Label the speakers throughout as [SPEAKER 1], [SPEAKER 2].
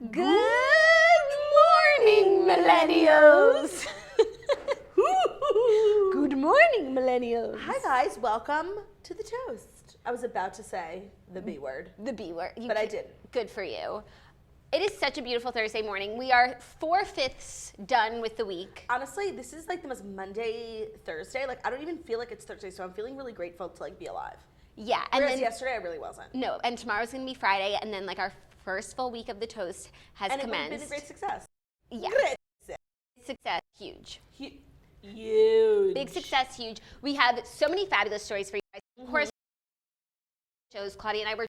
[SPEAKER 1] Good morning, millennials. Good morning, millennials.
[SPEAKER 2] Hi, guys. Welcome to the toast. I was about to say the B word.
[SPEAKER 1] The B word.
[SPEAKER 2] But I didn't.
[SPEAKER 1] Good for you. It is such a beautiful Thursday morning. We are 4/5 done with the week.
[SPEAKER 2] Honestly, this is like the most Monday, Thursday. Like, I don't even feel like it's Thursday, so I'm feeling really grateful to like be alive.
[SPEAKER 1] Yeah.
[SPEAKER 2] And whereas yesterday, I really wasn't.
[SPEAKER 1] No, and tomorrow's going to be Friday, and then like our first full week of the toast has commenced.
[SPEAKER 2] And it's been a great success.
[SPEAKER 1] Yeah.
[SPEAKER 2] Great
[SPEAKER 1] success. Huge.
[SPEAKER 2] Huge.
[SPEAKER 1] Big success, huge. We have so many fabulous stories for you guys. Of course, shows Claudia and I were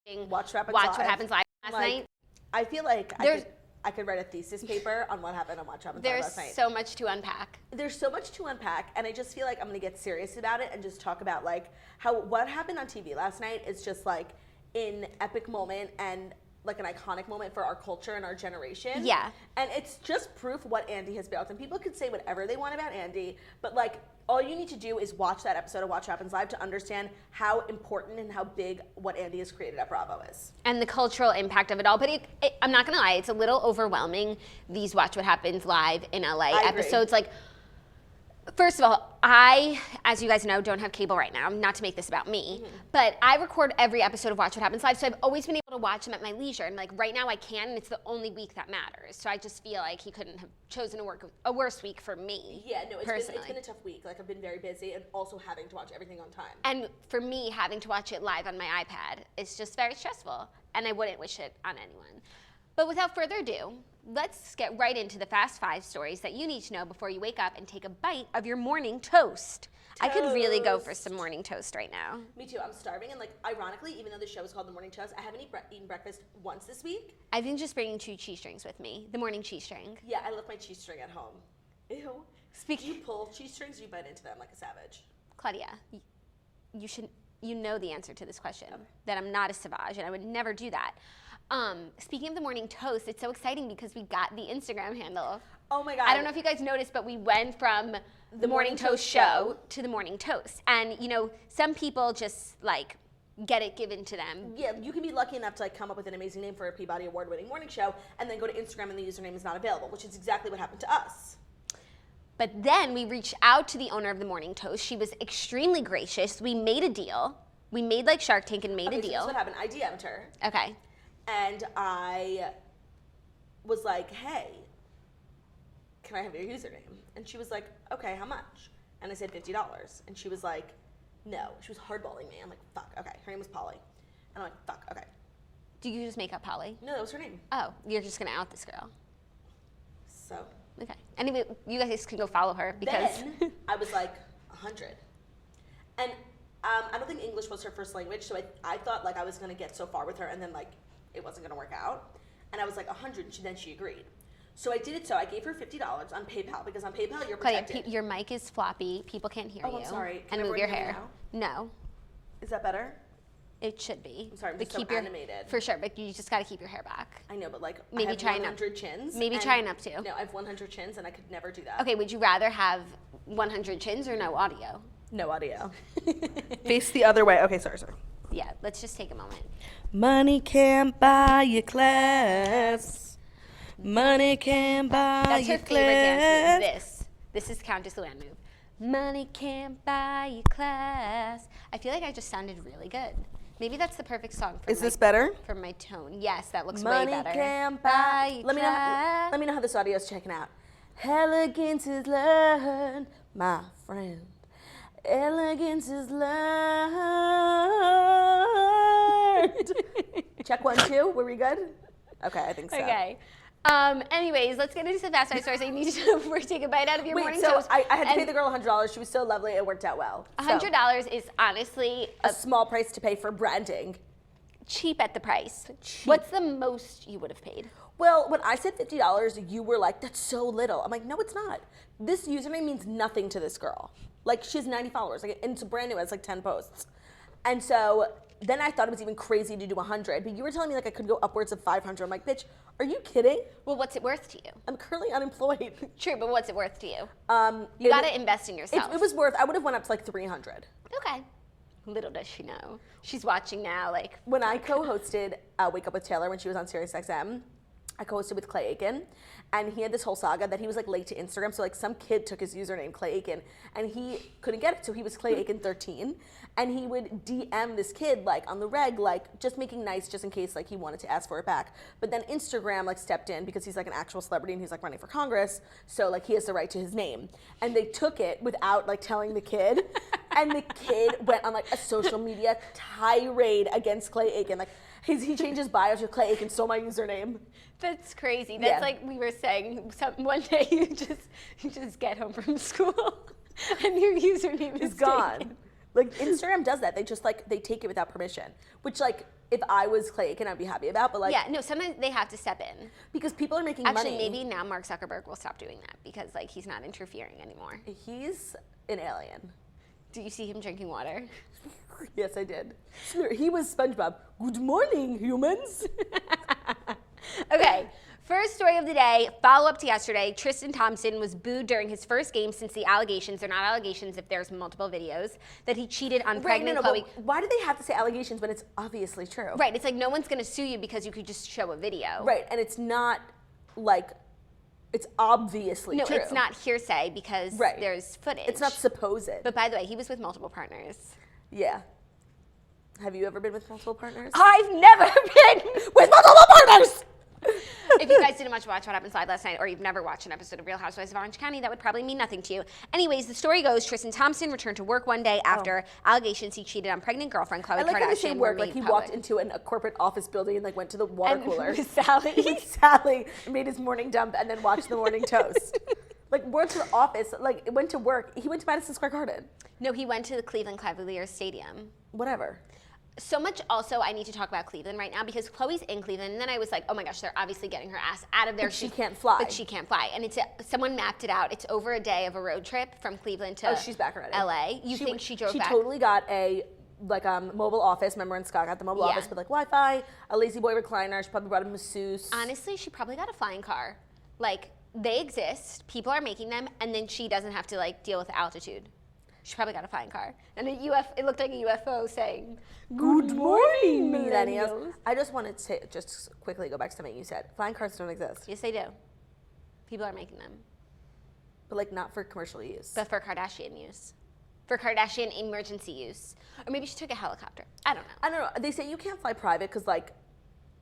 [SPEAKER 1] watching
[SPEAKER 2] Watch What
[SPEAKER 1] Happens Live last night.
[SPEAKER 2] I feel like I could write a thesis paper on what happened on Watch What Happens Live last night.
[SPEAKER 1] There's so much to unpack.
[SPEAKER 2] There's so much to unpack, and I just feel like I'm gonna get serious about it and just talk about like how what happened on TV last night is just like an epic moment and like an iconic moment for our culture and our generation.
[SPEAKER 1] Yeah.
[SPEAKER 2] And it's just proof what Andy has built. And people can say whatever they want about Andy, but like all you need to do is watch that episode of Watch What Happens Live to understand how important and how big what Andy has created at Bravo is. And
[SPEAKER 1] the cultural impact of it all. But I'm not gonna lie, it's a little overwhelming, these Watch What Happens Live in LA episodes. Like, first of all, I, as you guys know, don't have cable right now, not to make this about me, but I record every episode of Watch What Happens Live, so I've always been able to watch them at my leisure, and like right now I can, and it's the only week that matters. So I just feel like he couldn't have chosen a worse week for me.
[SPEAKER 2] Yeah, no,
[SPEAKER 1] it's
[SPEAKER 2] been a tough week. Like I've been very busy and also having to watch everything on time.
[SPEAKER 1] And for me, having to watch it live on my iPad is just very stressful, and I wouldn't wish it on anyone. But without further ado, let's get right into the Fast 5 stories that you need to know before you wake up and take a bite of your morning toast. I could really go for some morning toast right now.
[SPEAKER 2] Me too. I'm starving, and like ironically, even though the show is called The Morning Toast, I haven't eaten breakfast once this week.
[SPEAKER 1] I've been just bringing 2 cheese strings with me. The morning cheese string.
[SPEAKER 2] Yeah, I left my cheese string at home. Ew. Do you pull cheese strings or you bite into them like a savage?
[SPEAKER 1] Claudia, you know the answer to this question, that I'm not a savage, and I would never do that. Speaking of the morning toast, it's so exciting because we got the Instagram handle.
[SPEAKER 2] Oh my God.
[SPEAKER 1] I don't know if you guys noticed, but we went from the Morning Toast show to the Morning Toast. And, you know, some people just, like, get it given to them.
[SPEAKER 2] Yeah, you can be lucky enough to, like, come up with an amazing name for a Peabody Award-winning morning show and then go to Instagram and the username is not available, which is exactly what happened to us.
[SPEAKER 1] But then we reached out to the owner of the Morning Toast. She was extremely gracious. We made a deal. We made, like, Shark Tank and made a deal.
[SPEAKER 2] So this is what happened. I DM'd her.
[SPEAKER 1] Okay.
[SPEAKER 2] And I was like, hey, can I have your username? And she was like, okay, how much? And I said $50. And she was like, no. She was hardballing me. I'm like, fuck, okay. Her name was Polly. And I'm like, fuck, okay.
[SPEAKER 1] Did you just make up Polly?
[SPEAKER 2] No, that was her name.
[SPEAKER 1] Oh, you're just going to out this girl.
[SPEAKER 2] So.
[SPEAKER 1] Okay. Anyway, you guys can go follow her because.
[SPEAKER 2] Then I was like, 100. And I don't think English was her first language, so I thought like I was going to get so far with her and then like it wasn't going to work out. And I was like 100, and then she agreed. So I did it. So I gave her $50 on PayPal because on PayPal you're protected.
[SPEAKER 1] Claudia, your mic is floppy. People can't hear you.
[SPEAKER 2] Oh, I'm sorry. Can
[SPEAKER 1] and move your
[SPEAKER 2] everyone hear
[SPEAKER 1] hair.
[SPEAKER 2] me
[SPEAKER 1] No.
[SPEAKER 2] Is that better?
[SPEAKER 1] It should be.
[SPEAKER 2] I'm sorry, I'm
[SPEAKER 1] but
[SPEAKER 2] just so animated.
[SPEAKER 1] For sure, but you just got to keep your hair back.
[SPEAKER 2] I know, but like
[SPEAKER 1] maybe
[SPEAKER 2] I have
[SPEAKER 1] try
[SPEAKER 2] 100 chins.
[SPEAKER 1] Maybe try an up to.
[SPEAKER 2] No, I have 100 chins, and I could never do that.
[SPEAKER 1] Okay, would you rather have 100 chins or no audio?
[SPEAKER 2] No audio. Face the other way. Okay, sorry.
[SPEAKER 1] Yeah, let's just take a moment.
[SPEAKER 2] Money can't buy you class. Money can't buy
[SPEAKER 1] That's
[SPEAKER 2] you
[SPEAKER 1] her favorite dance move. This is Countess Luann move. Money can't buy you class. I feel like I just sounded really good. Maybe that's the perfect song for
[SPEAKER 2] this better?
[SPEAKER 1] For my tone. Yes, that looks
[SPEAKER 2] Money
[SPEAKER 1] way better.
[SPEAKER 2] Money can't buy you class. Let me know how this audio is checking out. Elegance is learned, my friend. Elegance is learned. Check 1, 2. Were we good? Okay, I think so.
[SPEAKER 1] Okay. Anyways, let's get into some Fast 5 stories that you need to know before you take a bite out of your morning
[SPEAKER 2] so
[SPEAKER 1] toast.
[SPEAKER 2] I had to pay the girl $100. She was so lovely. It worked out well.
[SPEAKER 1] $100 is honestly
[SPEAKER 2] a small price to pay for branding.
[SPEAKER 1] Cheap at the price. Cheap. What's the most you would have paid?
[SPEAKER 2] Well, when I said $50, you were like, that's so little. I'm like, no, it's not. This username means nothing to this girl. Like, she has 90 followers. Like, and it's brand new. It's like 10 posts. And so then I thought it was even crazy to do 100. But you were telling me, like, I could go upwards of 500. I'm like, bitch, are you kidding?
[SPEAKER 1] Well, what's it worth to you?
[SPEAKER 2] I'm currently unemployed.
[SPEAKER 1] True, but what's it worth to you? You got to invest in yourself.
[SPEAKER 2] It was worth, I would have went up to like 300.
[SPEAKER 1] Okay. Little does she know. She's watching now, like.
[SPEAKER 2] When I co-hosted Wake Up with Taylor when she was on SiriusXM, I co-hosted with Khloé Aiken, and he had this whole saga that he was like late to Instagram. So like some kid took his username Khloé Aiken, and he couldn't get it, so he was Khloé Aiken 13, and he would DM this kid like on the reg, like just making nice, just in case like he wanted to ask for it back. But then Instagram like stepped in because he's like an actual celebrity and he's like running for Congress, so like he has the right to his name, and they took it without like telling the kid, and the kid went on like a social media tirade against Khloé Aiken, like. He changed his bio to Khloé Aiken stole my username.
[SPEAKER 1] That's crazy. That's like we were saying. One day you just get home from school and your username is
[SPEAKER 2] gone.
[SPEAKER 1] taken.
[SPEAKER 2] Like Instagram does that. They just like they take it without permission. Which like if I was Khloé Aiken, I'd be happy about. But like
[SPEAKER 1] yeah, no. Sometimes they have to step in
[SPEAKER 2] because people are making
[SPEAKER 1] Actually,
[SPEAKER 2] money.
[SPEAKER 1] maybe now Mark Zuckerberg will stop doing that because like he's not interfering anymore.
[SPEAKER 2] He's an alien.
[SPEAKER 1] Do you see him drinking water?
[SPEAKER 2] Yes, I did. He was SpongeBob. Good morning, humans.
[SPEAKER 1] Okay, first story of the day, follow up to yesterday. Tristan Thompson was booed during his first game since the allegations, they're not allegations if there's multiple videos, that he cheated on pregnant Khloé.
[SPEAKER 2] Why do they have to say allegations when it's obviously true?
[SPEAKER 1] Right, it's like no one's going to sue you because you could just show a video.
[SPEAKER 2] Right, and it's not like, it's obviously true.
[SPEAKER 1] No, it's not hearsay because there's footage.
[SPEAKER 2] It's not supposed.
[SPEAKER 1] But by the way, he was with multiple partners.
[SPEAKER 2] Yeah. Have you ever been with multiple partners?
[SPEAKER 1] I've never been with multiple partners! If you guys didn't watch What Happens Live last night, or you've never watched an episode of Real Housewives of Orange County, that would probably mean nothing to you. Anyways, the story goes, Tristan Thompson returned to work one day after allegations he cheated on pregnant girlfriend Khloé Kardashian.
[SPEAKER 2] I like how they say work, like he
[SPEAKER 1] public.
[SPEAKER 2] walked into a corporate office building and like went to the water cooler.
[SPEAKER 1] With Sally.
[SPEAKER 2] With Sally, made his morning dump and then watched the morning toast. Like went to the office, like went to work. He went to Madison Square Garden.
[SPEAKER 1] No, he went to the Cleveland Cavaliers Stadium.
[SPEAKER 2] Whatever.
[SPEAKER 1] So much also I need to talk about Cleveland right now because Khloé's in Cleveland, and then I was like, oh my gosh, they're obviously getting her ass out of there.
[SPEAKER 2] But she can't fly.
[SPEAKER 1] But she can't fly. And someone mapped it out. It's over a day of a road trip from Cleveland to
[SPEAKER 2] she's back already.
[SPEAKER 1] LA. You think she drove back?
[SPEAKER 2] She totally got a mobile office. Remember when Scott got the mobile office with like Wi-Fi, a lazy boy recliner. She probably brought a masseuse.
[SPEAKER 1] Honestly, she probably got a flying car. Like they exist, people are making them, and then she doesn't have to like deal with altitude. She probably got a flying car. And it looked like a UFO saying, "Good morning, millennials."
[SPEAKER 2] I just wanted to just quickly go back to something you said. Flying cars don't exist.
[SPEAKER 1] Yes, they do. People are making them.
[SPEAKER 2] But like not for commercial use.
[SPEAKER 1] But for Kardashian use. For Kardashian emergency use. Or maybe she took a helicopter. I don't know.
[SPEAKER 2] I don't know. They say you can't fly private because like,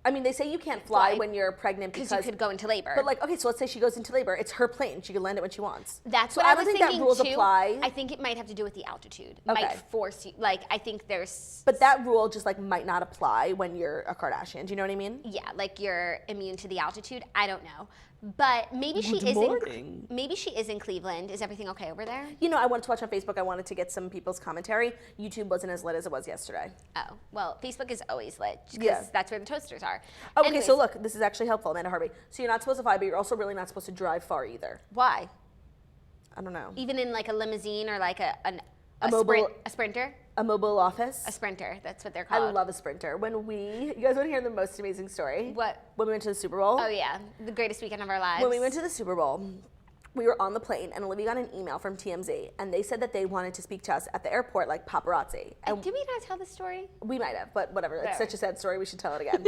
[SPEAKER 2] I mean, they say you can't fly when you're pregnant because
[SPEAKER 1] you could go into labor.
[SPEAKER 2] But like, okay, so let's say she goes into labor. It's her plane. She can land it when she wants.
[SPEAKER 1] That's
[SPEAKER 2] so
[SPEAKER 1] what I was
[SPEAKER 2] don't
[SPEAKER 1] thinking
[SPEAKER 2] think that rules
[SPEAKER 1] too.
[SPEAKER 2] apply.
[SPEAKER 1] I think it might have to do with the altitude.
[SPEAKER 2] Okay.
[SPEAKER 1] Might force you. Like I think there's.
[SPEAKER 2] But that rule just like might not apply when you're a Kardashian. Do you know what I mean?
[SPEAKER 1] Yeah, like you're immune to the altitude. I don't know. But maybe she is in Cleveland. Is everything okay over there?
[SPEAKER 2] You know, I wanted to watch on Facebook. I wanted to get some people's commentary. YouTube wasn't as lit as it was yesterday.
[SPEAKER 1] Oh, well, Facebook is always lit because that's where the toasters are.
[SPEAKER 2] Oh, okay, so look, this is actually helpful, Amanda Harvey. So you're not supposed to fly, but you're also really not supposed to drive far either.
[SPEAKER 1] Why?
[SPEAKER 2] I don't know.
[SPEAKER 1] Even in like a limousine or like a sprinter?
[SPEAKER 2] A mobile office?
[SPEAKER 1] A sprinter, that's what they're called.
[SPEAKER 2] I love a sprinter. You guys want to hear the most amazing story?
[SPEAKER 1] What?
[SPEAKER 2] When we went to the Super Bowl.
[SPEAKER 1] Oh yeah, the greatest weekend of our lives.
[SPEAKER 2] When we went to the Super Bowl, we were on the plane and Olivia got an email from TMZ and they said that they wanted to speak to us at the airport like paparazzi. And
[SPEAKER 1] did we not tell the story?
[SPEAKER 2] We might have, but whatever. It's such a sad story, we should tell it again.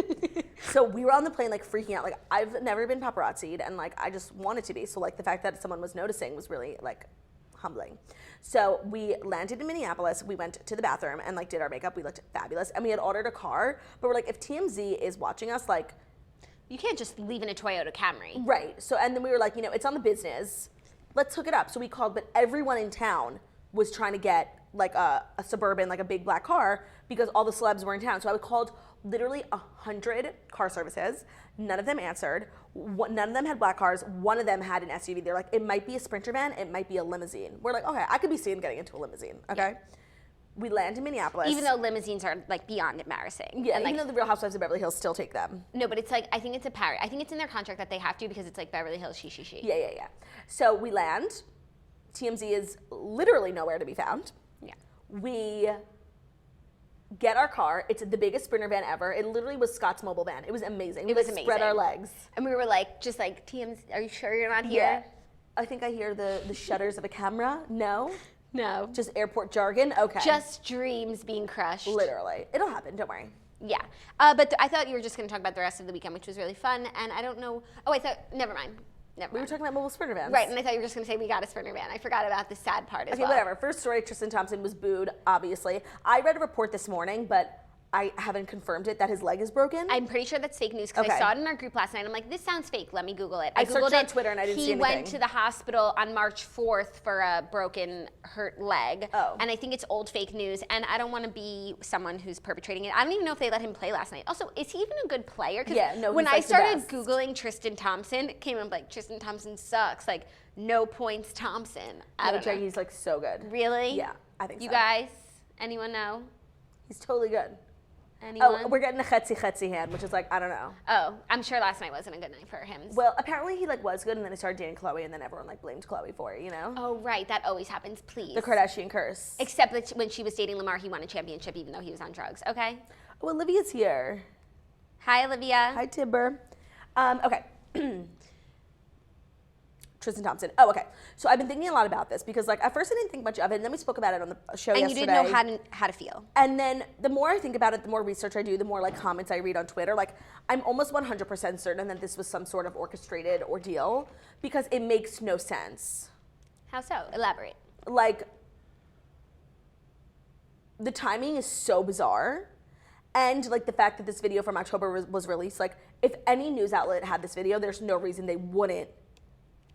[SPEAKER 2] So we were on the plane like freaking out. Like I've never been paparazzi'd and like I just wanted to be. So like the fact that someone was noticing was really like humbling. So we landed in Minneapolis, we went to the bathroom and like did our makeup, we looked fabulous, and we had ordered a car, but we're like, if TMZ is watching us, like...
[SPEAKER 1] You can't just leave in a Toyota Camry.
[SPEAKER 2] Right, so and then we were like, you know, it's on the business, let's hook it up. So we called, but everyone in town was trying to get like a Suburban, like a big black car, because all the celebs were in town. So I called literally 100 car services, none of them answered. None of them had black cars. One of them had an SUV. They're like, it might be a Sprinter van. It might be a limousine. We're like, okay, I could be seen getting into a limousine. Okay. Yeah. We land in Minneapolis.
[SPEAKER 1] Even though limousines are like beyond embarrassing.
[SPEAKER 2] Yeah, and even though the Real Housewives of Beverly Hills still take them.
[SPEAKER 1] No, but it's like, I think it's I think it's in their contract that they have to because it's like Beverly Hills, she.
[SPEAKER 2] Yeah. So we land. TMZ is literally nowhere to be found.
[SPEAKER 1] Yeah.
[SPEAKER 2] We get our car. It's the biggest Sprinter van ever. It literally was Scott's mobile van. It was amazing.
[SPEAKER 1] It was amazing.
[SPEAKER 2] Spread our legs.
[SPEAKER 1] And we were like, just like, TMZ, are you sure you're not here?
[SPEAKER 2] Yeah. I think I hear the shutters of a camera. No.
[SPEAKER 1] No.
[SPEAKER 2] Just airport jargon? Okay.
[SPEAKER 1] Just dreams being crushed.
[SPEAKER 2] Literally. It'll happen. Don't worry.
[SPEAKER 1] Yeah. But I thought you were just going to talk about the rest of the weekend, which was really fun. And I don't know. Oh, I thought, never mind.
[SPEAKER 2] We were talking about mobile sprinter vans.
[SPEAKER 1] Right, and I thought you were just going to say we got a sprinter van. I forgot about the sad part as well.
[SPEAKER 2] Okay, whatever. First story, Tristan Thompson was booed, obviously. I read a report this morning, but I haven't confirmed it, that his leg is broken.
[SPEAKER 1] I'm pretty sure that's fake news because I saw it in our group last night. I'm like, this sounds fake. Let me Google it.
[SPEAKER 2] I searched on Twitter and I didn't see anything.
[SPEAKER 1] He went to the hospital on March 4th for a broken, hurt leg.
[SPEAKER 2] Oh.
[SPEAKER 1] And I think it's old fake news. And I don't want to be someone who's perpetrating it. I don't even know if they let him play last night. Also, is he even a good player?
[SPEAKER 2] Yeah, no,
[SPEAKER 1] when
[SPEAKER 2] he's
[SPEAKER 1] I started
[SPEAKER 2] the best.
[SPEAKER 1] Googling Tristan Thompson, it came up like, Tristan Thompson sucks. Like, no points Thompson. I don't know.
[SPEAKER 2] He's like so good.
[SPEAKER 1] Really?
[SPEAKER 2] Yeah, I think so.
[SPEAKER 1] You guys, anyone know?
[SPEAKER 2] He's totally good.
[SPEAKER 1] Anyone?
[SPEAKER 2] Oh, we're getting a chetzi hand, which is like, I don't know.
[SPEAKER 1] Oh, I'm sure last night wasn't a good night for him.
[SPEAKER 2] Well, apparently he like was good, and then he started dating Khloé, and then everyone like blamed Khloé for it, you know?
[SPEAKER 1] Oh, right. That always happens, please.
[SPEAKER 2] The Kardashian curse.
[SPEAKER 1] Except that when she was dating Lamar, he won a championship even though he was on drugs, okay?
[SPEAKER 2] Oh, Olivia's here.
[SPEAKER 1] Hi, Olivia.
[SPEAKER 2] Hi, Timber. Okay. Tristan Thompson. Oh, okay. So I've been thinking a lot about this because, like, at first I didn't think much of it, and then we spoke about it on the show yesterday.
[SPEAKER 1] And you didn't know how to feel.
[SPEAKER 2] And then the more I think about it, the more research I do, the more, like, comments I read on Twitter. Like, I'm almost 100% certain that this was some sort of orchestrated ordeal because it makes no sense.
[SPEAKER 1] How so? Elaborate.
[SPEAKER 2] Like, the timing is so bizarre. And, like, the fact that this video from October was released, like, if any news outlet had this video, there's no reason they wouldn't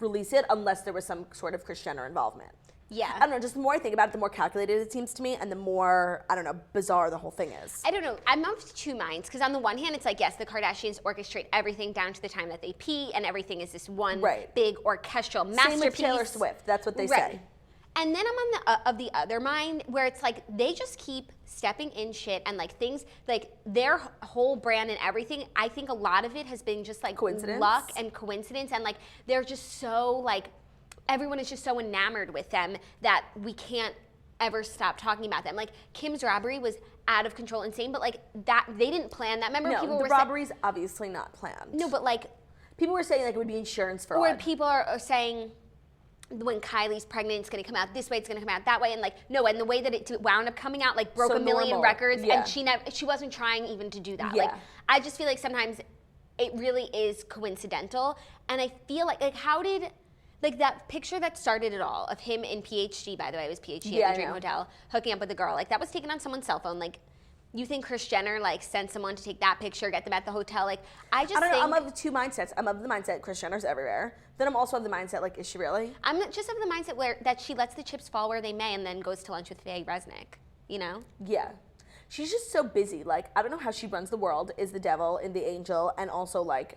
[SPEAKER 2] release it unless there was some sort of Kris Jenner involvement.
[SPEAKER 1] Yeah.
[SPEAKER 2] I don't know, just the more I think about it, the more calculated it seems to me, and the more, I don't know, bizarre the whole thing is.
[SPEAKER 1] I don't know. I'm of two minds, because on the one hand, it's like, yes, the Kardashians orchestrate everything down to the time that they pee, and everything is this one big orchestral masterpiece.
[SPEAKER 2] Same with Taylor Swift, that's what they say.
[SPEAKER 1] And then I'm on the other mind where it's like they just keep stepping in shit and like things like their whole brand and everything. I think a lot of it has been just like luck and coincidence, and like they're just so like everyone is just so enamored with them that we can't ever stop talking about them. Like Kim's robbery was out of control, insane, but like that they didn't plan that. Remember, people were
[SPEAKER 2] robbery's obviously not planned.
[SPEAKER 1] No, but like
[SPEAKER 2] people were saying like it would be insurance fraud.
[SPEAKER 1] Or people are saying, when Kylie's pregnant, it's going to come out this way, it's going to come out that way, and like no, and the way that it wound up coming out like broke a million records, and she wasn't trying even to do that. Like I just feel like sometimes it really is coincidental, and I feel like how did like that picture that started it all of him in PhD, by the way, it was PhD at the Dream Hotel hooking up with a girl, like that was taken on someone's cell phone, like. You think Kris Jenner like sent someone to take that picture, get them at the hotel? Like I don't know.
[SPEAKER 2] I'm of two mindsets. I'm of the mindset Kris Jenner's everywhere. Then I'm also of the mindset like, is she really?
[SPEAKER 1] I'm just of the mindset that she lets the chips fall where they may, and then goes to lunch with Faye Resnick. You know?
[SPEAKER 2] Yeah, she's just so busy. Like I don't know how she runs the world. Is the devil in the angel, and also like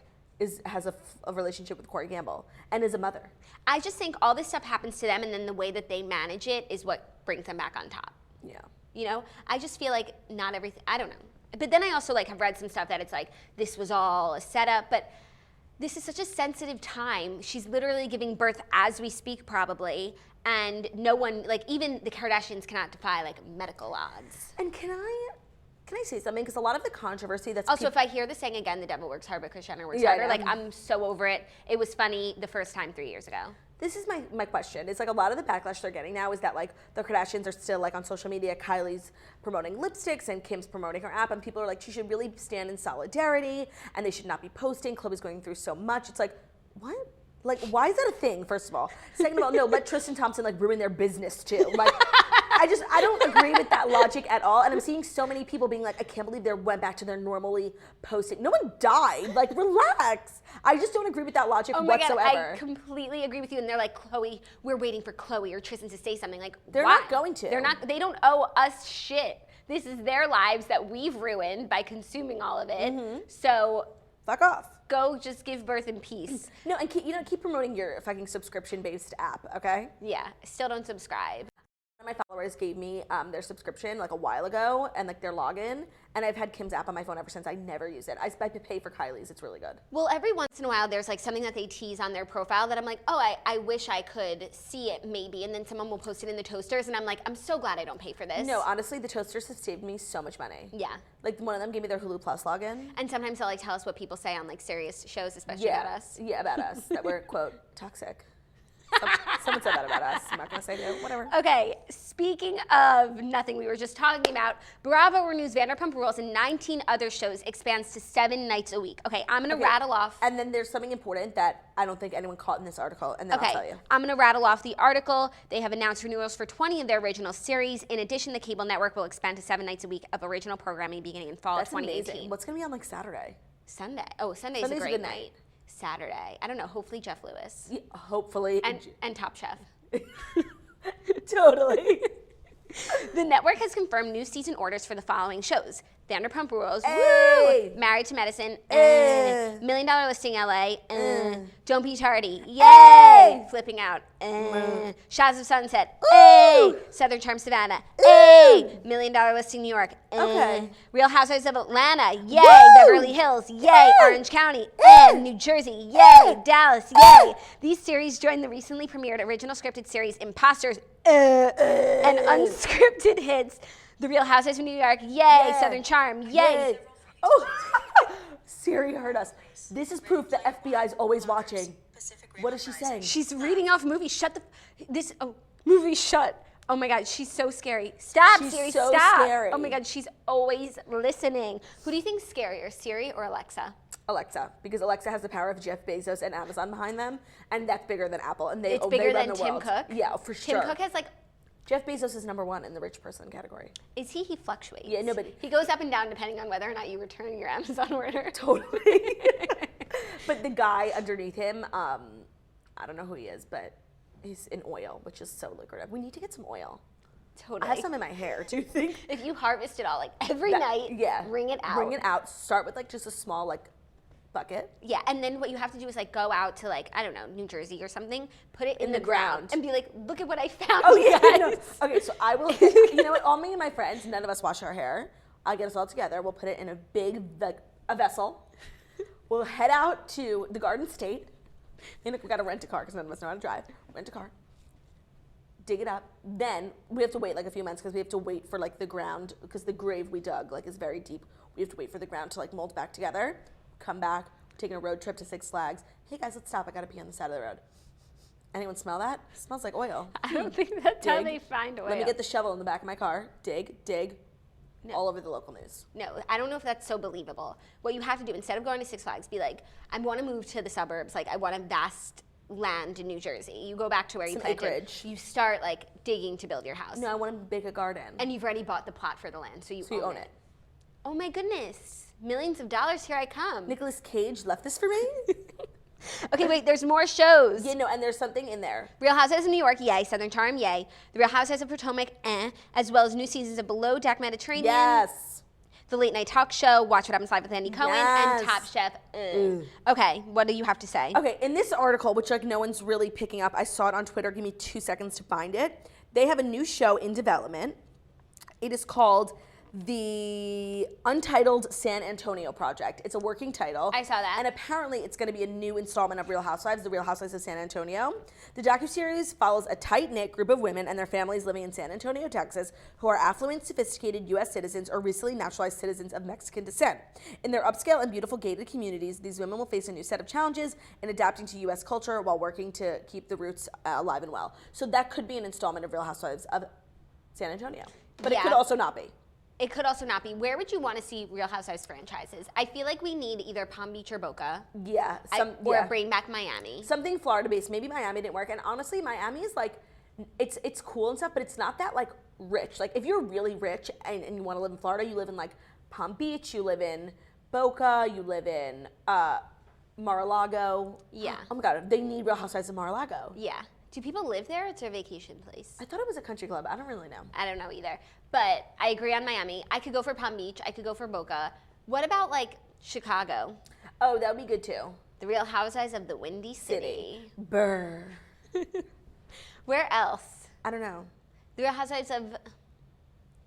[SPEAKER 2] has a relationship with Corey Gamble, and is a mother.
[SPEAKER 1] I just think all this stuff happens to them, and then the way that they manage it is what brings them back on top.
[SPEAKER 2] Yeah.
[SPEAKER 1] You know, I just feel like not everything, I don't know. But then I also like have read some stuff that it's like, this was all a setup, but this is such a sensitive time. She's literally giving birth as we speak probably, and no one, like even the Kardashians cannot defy like medical odds.
[SPEAKER 2] And can I say something? Because a lot of the controversy that's
[SPEAKER 1] also, if I hear the saying again, the devil works hard, but Kris Jenner works harder, like I'm so over it. It was funny the first time 3 years ago.
[SPEAKER 2] This is my question. It's like a lot of the backlash they're getting now is that like the Kardashians are still like on social media. Kylie's promoting lipsticks and Kim's promoting her app, and people are like, she should really stand in solidarity and they should not be posting. Khloé's going through so much. It's like, what? Like, why is that a thing, first of all? Second of all, no, let Tristan Thompson like ruin their business too. Like, I don't agree with that logic at all. And I'm seeing so many people being like, I can't believe they went back to their normally posting. No one died. Like, relax. I just don't agree with that logic whatsoever.
[SPEAKER 1] God, I completely agree with you. And they're like, Khloé, we're waiting for Khloé or Tristan to say something. Like,
[SPEAKER 2] they're not going to.
[SPEAKER 1] They don't owe us shit. This is their lives that we've ruined by consuming all of it. Mm-hmm. So
[SPEAKER 2] fuck off.
[SPEAKER 1] Go just give birth in peace.
[SPEAKER 2] No, and keep promoting your fucking subscription-based app, okay?
[SPEAKER 1] Yeah, still don't subscribe.
[SPEAKER 2] My followers gave me their subscription like a while ago and like their login, and I've had Kim's app on my phone ever since. I never use it. I pay for Kylie's. It's really good.
[SPEAKER 1] Well, every once in a while there's like something that they tease on their profile that I'm like, oh, I wish I could see it maybe, and then someone will post it in the toasters and I'm like, I'm so glad I don't pay for this.
[SPEAKER 2] No, honestly, the toasters have saved me so much money.
[SPEAKER 1] Yeah.
[SPEAKER 2] Like one of them gave me their Hulu Plus login.
[SPEAKER 1] And sometimes they'll like tell us what people say on like serious shows, especially about us.
[SPEAKER 2] Yeah, about us, that we're, quote, toxic. Someone said that about us. I'm not going to say no, whatever.
[SPEAKER 1] Okay, speaking of nothing we were just talking about, Bravo renews Vanderpump Rules and 19 other shows expands to 7 nights a week. Okay, I'm going to rattle off.
[SPEAKER 2] And then there's something important that I don't think anyone caught in this article, and then I'll tell you.
[SPEAKER 1] I'm going to rattle off the article. They have announced renewals for 20 of their original series. In addition, the cable network will expand to 7 nights a week of original programming beginning in fall of 2018.
[SPEAKER 2] Amazing. What's going to be on like Saturday?
[SPEAKER 1] Sunday. Oh, Sunday's a great night. Saturday. I don't know. Hopefully Jeff Lewis.
[SPEAKER 2] Yeah, hopefully.
[SPEAKER 1] And Top Chef.
[SPEAKER 2] Totally.
[SPEAKER 1] The network has confirmed new season orders for the following shows: Vanderpump Rules, woo! Married to Medicine, $1 Million Listing LA, Don't Be Tardy, yay! Flipping Out, Shadows of Sunset, Southern Charm Savannah, $1 Million Listing New York, Real Housewives of Atlanta, yay! Beverly Hills, yay! Orange County, New Jersey, yay! Dallas, yay! These series join the recently premiered original scripted series Imposters and unscripted hits The Real Housewives of New York, yay! Southern Charm, yay!
[SPEAKER 2] Oh, Siri heard us. This is proof the FBI is always watching. What is she saying?
[SPEAKER 1] She's reading off movies. Movie shut. Oh my God, she's so scary. Stop, Siri,
[SPEAKER 2] so
[SPEAKER 1] stop.
[SPEAKER 2] Scary.
[SPEAKER 1] Oh my God, she's always listening. Who do you think's scarier, Siri or Alexa?
[SPEAKER 2] Alexa, because Alexa has the power of Jeff Bezos and Amazon behind them, and that's bigger than Apple. And
[SPEAKER 1] it's bigger than Tim Cook?
[SPEAKER 2] Yeah, for sure.
[SPEAKER 1] Tim Cook has
[SPEAKER 2] Jeff Bezos is #1 in the rich person category.
[SPEAKER 1] Is he? He fluctuates.
[SPEAKER 2] Yeah, nobody.
[SPEAKER 1] He goes up and down depending on whether or not you return your Amazon order.
[SPEAKER 2] Totally. But the guy underneath him, I don't know who he is, but he's in oil, which is so lucrative. We need to get some oil.
[SPEAKER 1] Totally.
[SPEAKER 2] I have some in my hair. Do you think?
[SPEAKER 1] If you harvest it all, every night, wring it out.
[SPEAKER 2] Bring it out. Start with just a small bucket.
[SPEAKER 1] Yeah, and then what you have to do is go out to I don't know, New Jersey or something, put it in the
[SPEAKER 2] ground
[SPEAKER 1] and be like, look at what I found.
[SPEAKER 2] Oh yeah. No. Okay, so I will. You know what? All me and my friends, none of us wash our hair. I'll get us all together. We'll put it in a big a vessel. We'll head out to the Garden State. We got to rent a car because none of us know how to drive. Rent a car. Dig it up. Then we have to wait a few months because we have to wait for the ground, because the grave we dug is very deep. We have to wait for the ground to mold back together. Come back. We're taking a road trip to Six Flags. Hey guys, let's stop. I gotta pee on the side of the road. Anyone smell that? It smells like oil.
[SPEAKER 1] I don't think that's how they find oil.
[SPEAKER 2] Let me get the shovel in the back of my car. Dig. No. All over the local news.
[SPEAKER 1] No, I don't know if that's so believable. What you have to do, instead of going to Six Flags, be like, I want to move to the suburbs. I want a vast land in New Jersey. You go back to where you planted.
[SPEAKER 2] Acreage.
[SPEAKER 1] You start digging to build your house.
[SPEAKER 2] No, I want to make a garden.
[SPEAKER 1] And you've already bought the plot for the land, so you own it.
[SPEAKER 2] Oh
[SPEAKER 1] my goodness. Millions of dollars, here I come.
[SPEAKER 2] Nicolas Cage left this for me?
[SPEAKER 1] Okay, wait, there's more shows.
[SPEAKER 2] Yeah, no, and there's something in there.
[SPEAKER 1] Real Housewives of New York, yay. Southern Charm, yay. The Real Housewives of Potomac, as well as new seasons of Below Deck Mediterranean.
[SPEAKER 2] Yes.
[SPEAKER 1] The Late Night Talk Show, Watch What Happens Live with Andy Cohen, and Top Chef. Okay, what do you have to say?
[SPEAKER 2] Okay, in this article, which no one's really picking up, I saw it on Twitter. Give me 2 seconds to find it. They have a new show in development. It is called The Untitled San Antonio Project. It's a working title.
[SPEAKER 1] I saw that.
[SPEAKER 2] And apparently it's going to be a new installment of Real Housewives, The Real Housewives of San Antonio. The docuseries follows a tight-knit group of women and their families living in San Antonio, Texas, who are affluent, sophisticated U.S. citizens or recently naturalized citizens of Mexican descent. In their upscale and beautiful gated communities, these women will face a new set of challenges in adapting to U.S. culture while working to keep the roots alive and well. So that could be an installment of Real Housewives of San Antonio. But it could also not be.
[SPEAKER 1] It could also not be. Where would you want to see Real Housewives franchises? I feel like we need either Palm Beach or Boca.
[SPEAKER 2] Yeah.
[SPEAKER 1] Or bring back Miami.
[SPEAKER 2] Something Florida-based. Maybe Miami didn't work. And honestly, Miami is it's cool and stuff, but it's not that rich. If you're really rich and you want to live in Florida, you live in Palm Beach, you live in Boca, you live in Mar-a-Lago.
[SPEAKER 1] Yeah.
[SPEAKER 2] Oh my God, they need Real Housewives of Mar-a-Lago.
[SPEAKER 1] Yeah. Do people live there? It's their vacation place.
[SPEAKER 2] I thought it was a country club. I don't really know.
[SPEAKER 1] I don't know either. But I agree on Miami. I could go for Palm Beach. I could go for Boca. What about Chicago?
[SPEAKER 2] Oh, that would be good too.
[SPEAKER 1] The Real Housewives of the Windy City.
[SPEAKER 2] Brr.
[SPEAKER 1] Where else?
[SPEAKER 2] I don't know.
[SPEAKER 1] The Real Housewives of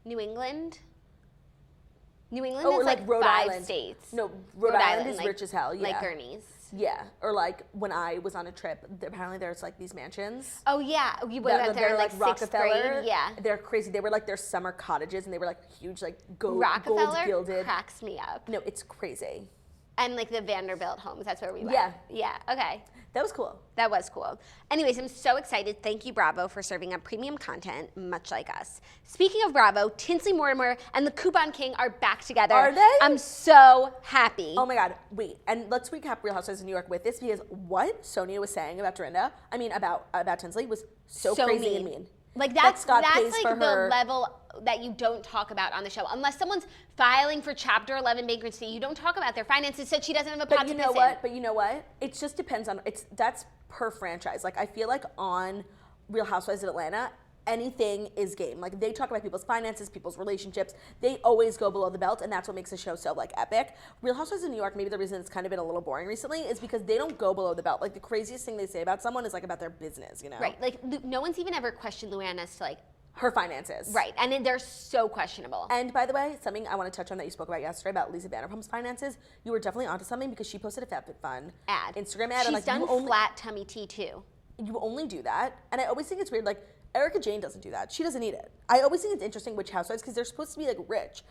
[SPEAKER 1] New England. New England is
[SPEAKER 2] Rhode
[SPEAKER 1] 5
[SPEAKER 2] Island.
[SPEAKER 1] states.
[SPEAKER 2] No, Rhode Island is rich as hell. Yeah.
[SPEAKER 1] Like Gurney's.
[SPEAKER 2] Yeah, or when I was on a trip, apparently there's these mansions.
[SPEAKER 1] Oh yeah, we went there in sixth grade. Yeah,
[SPEAKER 2] they're crazy. They were their summer cottages, and they were huge, gold
[SPEAKER 1] Rockefeller
[SPEAKER 2] gilded.
[SPEAKER 1] cracks me up.
[SPEAKER 2] No, it's crazy.
[SPEAKER 1] And like the Vanderbilt homes, that's where we went.
[SPEAKER 2] Yeah.
[SPEAKER 1] Yeah, okay.
[SPEAKER 2] That was cool.
[SPEAKER 1] That was cool. Anyways, I'm so excited. Thank you, Bravo, for serving up premium content, much like us. Speaking of Bravo, Tinsley Mortimer and the Coupon King are back together.
[SPEAKER 2] Are they?
[SPEAKER 1] I'm so happy.
[SPEAKER 2] Oh my God, wait. And let's recap Real Housewives of New York with this, because what Sonia was saying about about Tinsley was so crazy and mean.
[SPEAKER 1] Like that's
[SPEAKER 2] Scott
[SPEAKER 1] like
[SPEAKER 2] pays for
[SPEAKER 1] the
[SPEAKER 2] her.
[SPEAKER 1] level that you don't talk about on the show. Unless someone's filing for Chapter 11 bankruptcy, you don't talk about their finances, so she doesn't have a pot to piss in.
[SPEAKER 2] But you know what? It just depends on, that's per franchise. Like I feel like on Real Housewives of Atlanta, anything is game. Like they talk about people's finances, people's relationships. They always go below the belt, and that's what makes the show so like epic. Real Housewives of New York, maybe the reason it's kind of been a little boring recently is because they don't go below the belt. Like the craziest thing they say about someone is like about their business, you know?
[SPEAKER 1] Right. Like no one's even ever questioned Luann as to like
[SPEAKER 2] her finances.
[SPEAKER 1] Right. And then they're so questionable.
[SPEAKER 2] And by the way, something I want to touch on that you spoke about yesterday about Lisa Vanderpump's finances, you were definitely onto something, because she posted a FabFitFun Instagram ad.
[SPEAKER 1] She's
[SPEAKER 2] and
[SPEAKER 1] done flat tummy tea too.
[SPEAKER 2] You only do that. And I always think it's weird, like Erica Jane doesn't do that. She doesn't need it. I always think it's interesting which housewives, because they're supposed to be like rich,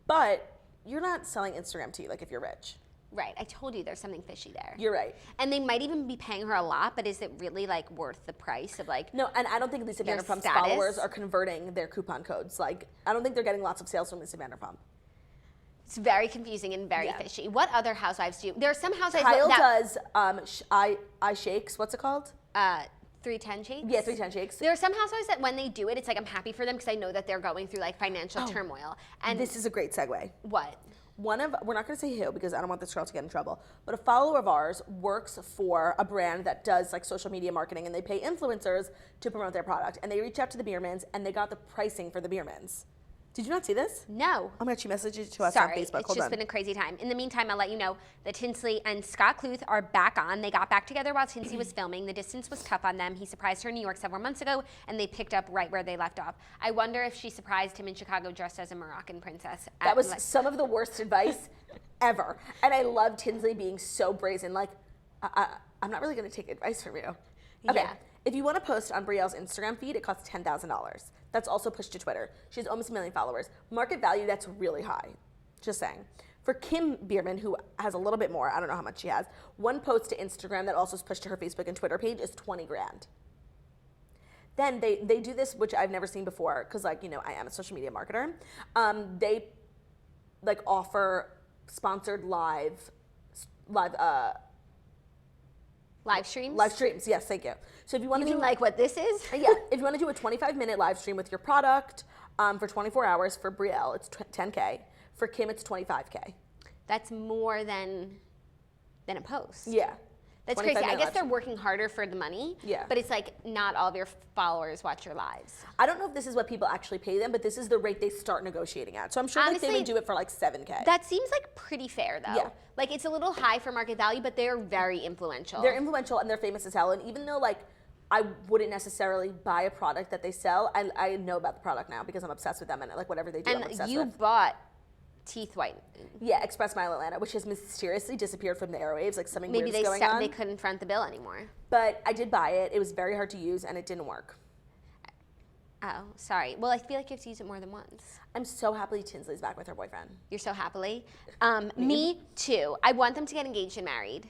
[SPEAKER 2] but you're not selling Instagram tea like if you're rich.
[SPEAKER 1] Right. I told you there's something fishy there.
[SPEAKER 2] You're right.
[SPEAKER 1] And they might even be paying her a lot, but is it really like worth the price of like
[SPEAKER 2] No, and I don't think Lisa Vanderpump's followers are converting their coupon codes. Like I don't think they're getting lots of sales from Lisa Vanderpump.
[SPEAKER 1] It's very confusing and very fishy. What other housewives do? There are some housewives
[SPEAKER 2] Kyle
[SPEAKER 1] that
[SPEAKER 2] does I shakes, what's it called?
[SPEAKER 1] 310 shakes?
[SPEAKER 2] Yeah, 310 shakes.
[SPEAKER 1] There are some housewives that when they do it, it's like I'm happy for them because I know that they're going through like financial turmoil. And
[SPEAKER 2] this is a great segue.
[SPEAKER 1] What?
[SPEAKER 2] We're not going to say who because I don't want this girl to get in trouble, but a follower of ours works for a brand that does like social media marketing, and they pay influencers to promote their product. And they reached out to the Beermans, and they got the pricing for the Beermans. Did you not see this?
[SPEAKER 1] No.
[SPEAKER 2] Oh my God, she messaged it to us
[SPEAKER 1] Sorry,
[SPEAKER 2] on Facebook.
[SPEAKER 1] it's just been a crazy time. In the meantime, I'll let you know that Tinsley and Scott Kluth are back on. They got back together while Tinsley was filming. The distance was tough on them. He surprised her in New York several months ago, and they picked up right where they left off. I wonder if she surprised him in Chicago dressed as a Moroccan princess.
[SPEAKER 2] That was some of the worst advice ever. And I love Tinsley being so brazen. Like, I'm not really going to take advice from you. Okay.
[SPEAKER 1] Yeah.
[SPEAKER 2] If you want to post on Brielle's Instagram feed, it costs $10,000. That's also pushed to Twitter. She has almost 1 million followers. Market value, that's really high. Just saying. For Kim Bierman, who has a little bit more, I don't know how much she has, one post to Instagram that also is pushed to her Facebook and Twitter page is 20 grand. Then they do this, which I've never seen before, because like, you know, I am a social media marketer. They like offer sponsored live
[SPEAKER 1] streams?
[SPEAKER 2] Live streams, yes, thank you. So if you want to do
[SPEAKER 1] like what this is?
[SPEAKER 2] Yeah, if you want to do a 25-minute live stream with your product for 24 hours for Brielle, it's $10K. For Kim, it's $25K.
[SPEAKER 1] That's more than a post.
[SPEAKER 2] Yeah.
[SPEAKER 1] That's crazy. I guess they're working harder for the money.
[SPEAKER 2] Yeah.
[SPEAKER 1] But it's like not all of your followers watch your lives.
[SPEAKER 2] I don't know if this is what people actually pay them, but this is the rate they start negotiating at. So I'm sure
[SPEAKER 1] Honestly,
[SPEAKER 2] like they would do it for like $7K.
[SPEAKER 1] That seems like pretty fair though.
[SPEAKER 2] Yeah.
[SPEAKER 1] Like it's a little high for market value, but they're very influential.
[SPEAKER 2] They're influential and they're famous as hell. And even though like I wouldn't necessarily buy a product that they sell, I know about the product now because I'm obsessed with them and like whatever they do, I'm obsessed with.
[SPEAKER 1] And you bought teeth whitening.
[SPEAKER 2] Yeah, Express Mile Atlanta, which has mysteriously disappeared from the airwaves, like something weird is going on.
[SPEAKER 1] Maybe they couldn't front the bill anymore.
[SPEAKER 2] But I did buy it. It was very hard to use and it didn't work.
[SPEAKER 1] Oh, sorry. Well, I feel like you have to use it more than once.
[SPEAKER 2] I'm so happy Tinsley's back with her boyfriend.
[SPEAKER 1] You're so happily? Me too. I want them to get engaged and married.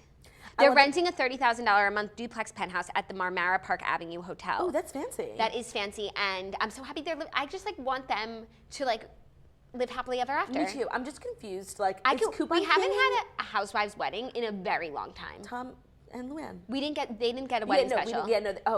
[SPEAKER 1] They're renting a $30,000 a month duplex penthouse at the Marmara Park Avenue Hotel.
[SPEAKER 2] Oh, that's fancy.
[SPEAKER 1] That is fancy, and I'm so happy I just like want them to like live happily ever after.
[SPEAKER 2] Me too. I'm just confused. Like,
[SPEAKER 1] we haven't had a housewives wedding in a very long time.
[SPEAKER 2] Tom and Luann.
[SPEAKER 1] They didn't get a wedding special.